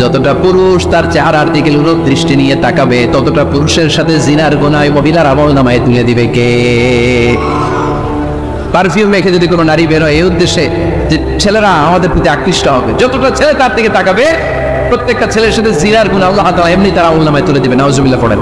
[SPEAKER 1] যতটা পুরুষ তার চেহারার দিকে লোক দৃষ্টি নিয়ে তাকাবে, ততটা পুরুষের সাথে জিনার গুনায় মহিলার আমলনামায় তুলে দিবে কে? পারফিউম মেখে যদি কোনো নারী বের হয় এই উদ্দেশ্যে যে ছেলেরা আমাদের প্রতি আকৃষ্ট হবে, যতটা ছেলে তার দিকে তাকাবে, প্রত্যেকটা ছেলের সাথে জিনার গুনাহ আল্লাহ তাআলা এমনি তার আমলনামায় তুলে দিবে। নাউজুবিল্লাহ পড়েন।